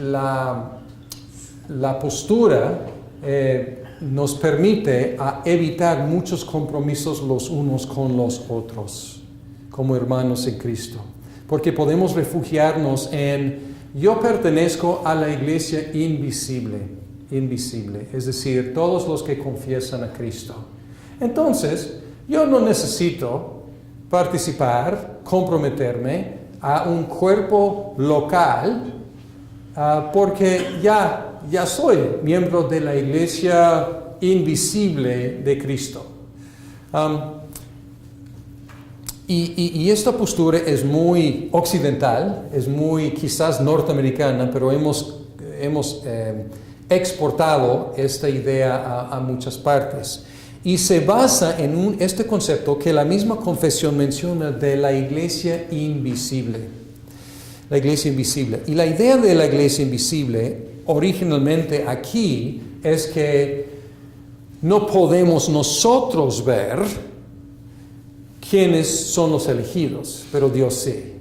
la postura nos permite evitar muchos compromisos los unos con los otros, como hermanos en Cristo. Porque podemos refugiarnos en, yo pertenezco a la iglesia invisible, es decir, todos los que confiesan a Cristo. Entonces, yo no necesito participar, comprometerme a un cuerpo local porque ya soy miembro de la iglesia invisible de Cristo. Y esta postura es muy occidental, es muy quizás norteamericana, pero hemos exportado esta idea a muchas partes. Y se basa en este concepto que la misma confesión menciona de la iglesia invisible. La iglesia invisible. Y la idea de la iglesia invisible originalmente aquí es que no podemos nosotros ver quiénes son los elegidos, pero Dios sí.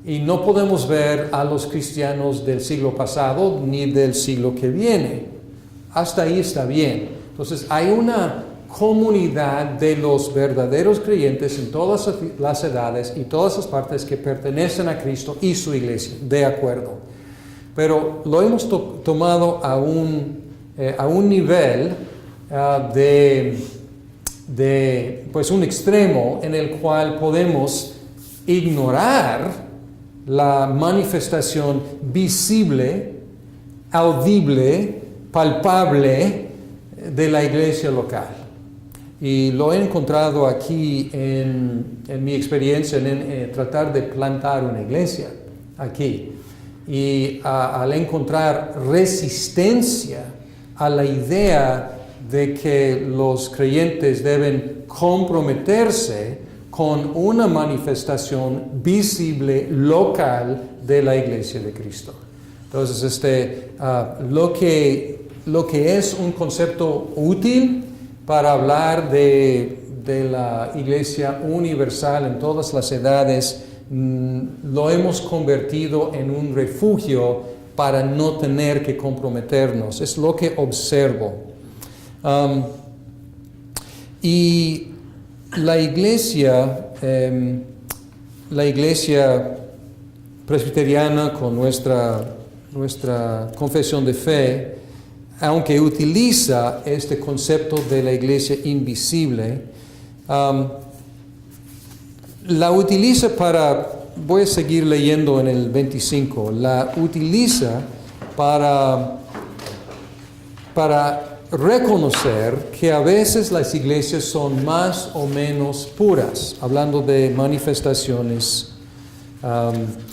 Y no podemos ver a los cristianos del siglo pasado ni del siglo que viene. Hasta ahí está bien. Entonces hay una comunidad de los verdaderos creyentes en todas las edades y todas las partes que pertenecen a Cristo y su iglesia, de acuerdo. Pero lo hemos tomado a un nivel pues un extremo en el cual podemos ignorar la manifestación visible, audible, palpable de la iglesia local. Y lo he encontrado aquí en mi experiencia en tratar de plantar una iglesia aquí. Y al encontrar resistencia a la idea de que los creyentes deben comprometerse con una manifestación visible, local de la iglesia de Cristo. Entonces, lo que es un concepto útil para hablar de la iglesia universal en todas las edades, lo hemos convertido en un refugio para no tener que comprometernos. Es lo que observo. Y la iglesia presbiteriana con nuestra confesión de fe, aunque utiliza este concepto de la iglesia invisible, la utiliza voy a seguir leyendo en el 25, la utiliza para reconocer que a veces las iglesias son más o menos puras, hablando de manifestaciones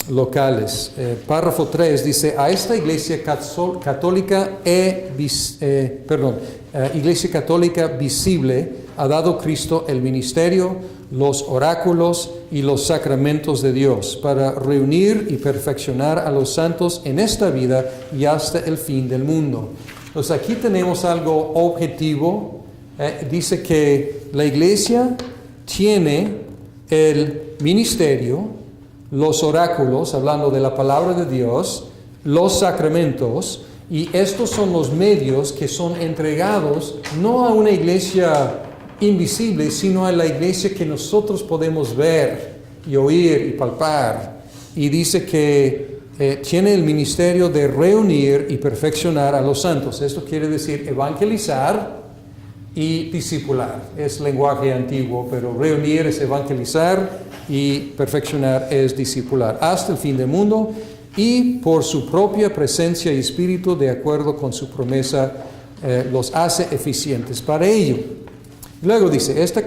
locales. Párrafo 3 dice: a esta iglesia católica visible ha dado Cristo el ministerio, los oráculos y los sacramentos de Dios para reunir y perfeccionar a los santos en esta vida y hasta el fin del mundo. Entonces aquí tenemos algo objetivo. Dice que la iglesia tiene el ministerio, los oráculos, hablando de la palabra de Dios, los sacramentos, y estos son los medios que son entregados no a una iglesia invisible, sino a la iglesia que nosotros podemos ver y oír y palpar. Y dice que tiene el ministerio de reunir y perfeccionar a los santos. Esto quiere decir evangelizar y discipular. Es lenguaje antiguo, pero reunir es evangelizar y perfeccionar es discipular. Hasta el fin del mundo, y por su propia presencia y espíritu, de acuerdo con su promesa, los hace eficientes para ello. Luego dice: esta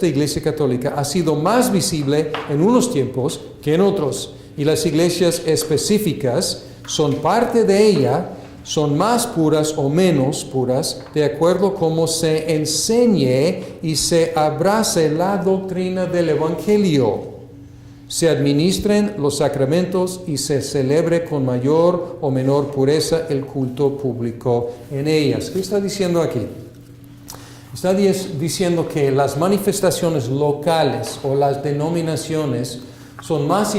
iglesia católica ha sido más visible en unos tiempos que en otros, y las iglesias específicas son parte de ella, son más puras o menos puras, de acuerdo como se enseñe y se abrace la doctrina del Evangelio, se administren los sacramentos y se celebre con mayor o menor pureza el culto público en ellas. ¿Qué está diciendo aquí? Está diciendo que las manifestaciones locales o las denominaciones son más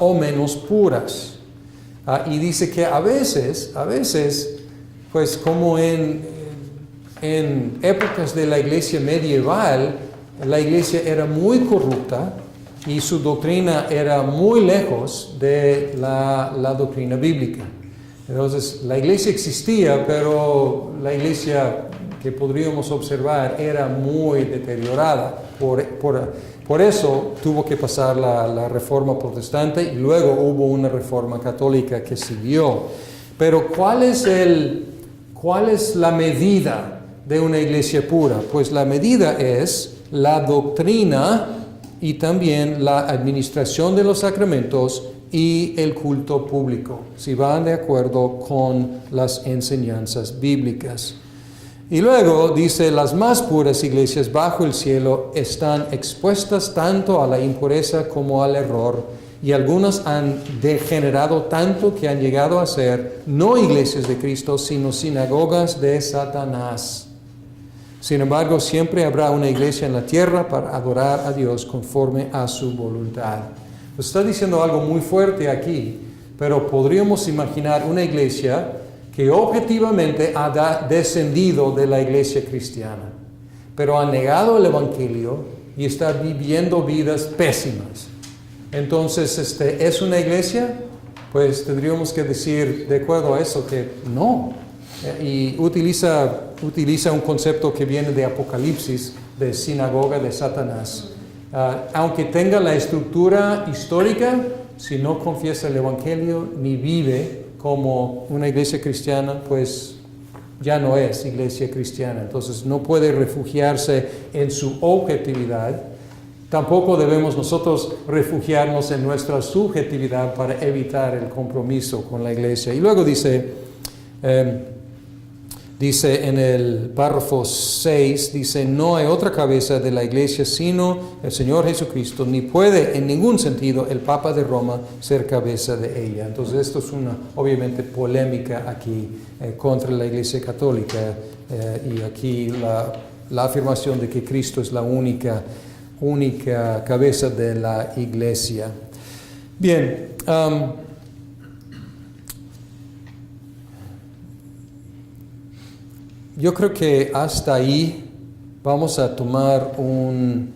o menos puras. Y dice que a veces, pues como en épocas de la iglesia medieval, la iglesia era muy corrupta y su doctrina era muy lejos de la doctrina bíblica. Entonces, la iglesia existía, pero la iglesia que podríamos observar era muy deteriorada por Por eso tuvo que pasar la reforma protestante y luego hubo una reforma católica que siguió. Pero ¿cuál es la medida de una iglesia pura? Pues la medida es la doctrina y también la administración de los sacramentos y el culto público, si van de acuerdo con las enseñanzas bíblicas. Y luego dice, las más puras iglesias bajo el cielo están expuestas tanto a la impureza como al error, y algunas han degenerado tanto que han llegado a ser no iglesias de Cristo, sino sinagogas de Satanás. Sin embargo, siempre habrá una iglesia en la tierra para adorar a Dios conforme a su voluntad. Pues está diciendo algo muy fuerte aquí, pero podríamos imaginar una iglesia que objetivamente ha descendido de la iglesia cristiana, pero ha negado el evangelio y está viviendo vidas pésimas. Entonces, ¿es una iglesia? Pues tendríamos que decir, de acuerdo a eso, que no. Y utiliza un concepto que viene de Apocalipsis, de sinagoga de Satanás. Aunque tenga la estructura histórica, si no confiesa el evangelio ni vive como una iglesia cristiana, pues ya no es iglesia cristiana. Entonces no puede refugiarse en su objetividad. Tampoco debemos nosotros refugiarnos en nuestra subjetividad para evitar el compromiso con la iglesia. Y luego dice en el párrafo 6, dice, no hay otra cabeza de la iglesia sino el Señor Jesucristo, ni puede en ningún sentido el Papa de Roma ser cabeza de ella. Entonces esto es una, obviamente, polémica aquí contra la iglesia católica y aquí la afirmación de que Cristo es la única cabeza de la iglesia. Bien, yo creo que hasta ahí vamos a tomar un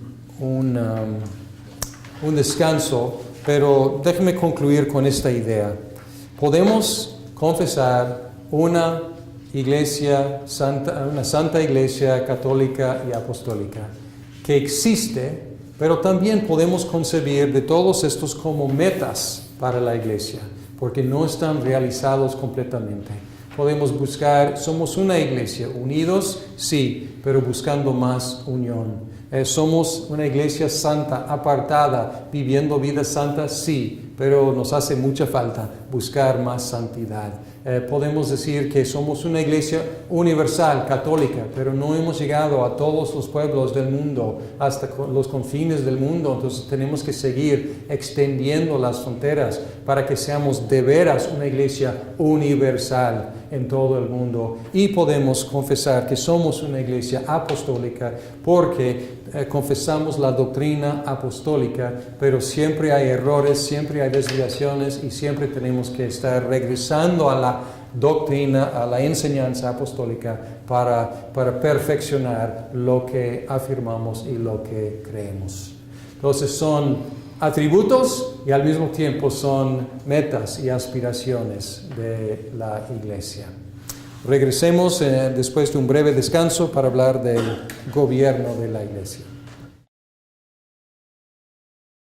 descanso, pero déjeme concluir con esta idea. Podemos confesar una iglesia santa, una santa iglesia católica y apostólica que existe, pero también podemos concebir de todos estos como metas para la iglesia, porque no están realizados completamente. Podemos buscar, somos una iglesia, unidos, sí, pero buscando más unión. Somos una iglesia santa, apartada, viviendo vidas santas, sí, pero nos hace mucha falta buscar más santidad. Podemos decir que somos una iglesia universal, católica, pero no hemos llegado a todos los pueblos del mundo, hasta los confines del mundo. Entonces tenemos que seguir extendiendo las fronteras para que seamos de veras una iglesia universal en todo el mundo. Y podemos confesar que somos una iglesia apostólica porque confesamos la doctrina apostólica, pero siempre hay errores, siempre hay desviaciones y siempre tenemos que estar regresando a la doctrina, a la enseñanza apostólica para perfeccionar lo que afirmamos y lo que creemos. Entonces son atributos y al mismo tiempo son metas y aspiraciones de la iglesia. Regresemos después de un breve descanso para hablar del gobierno de la iglesia.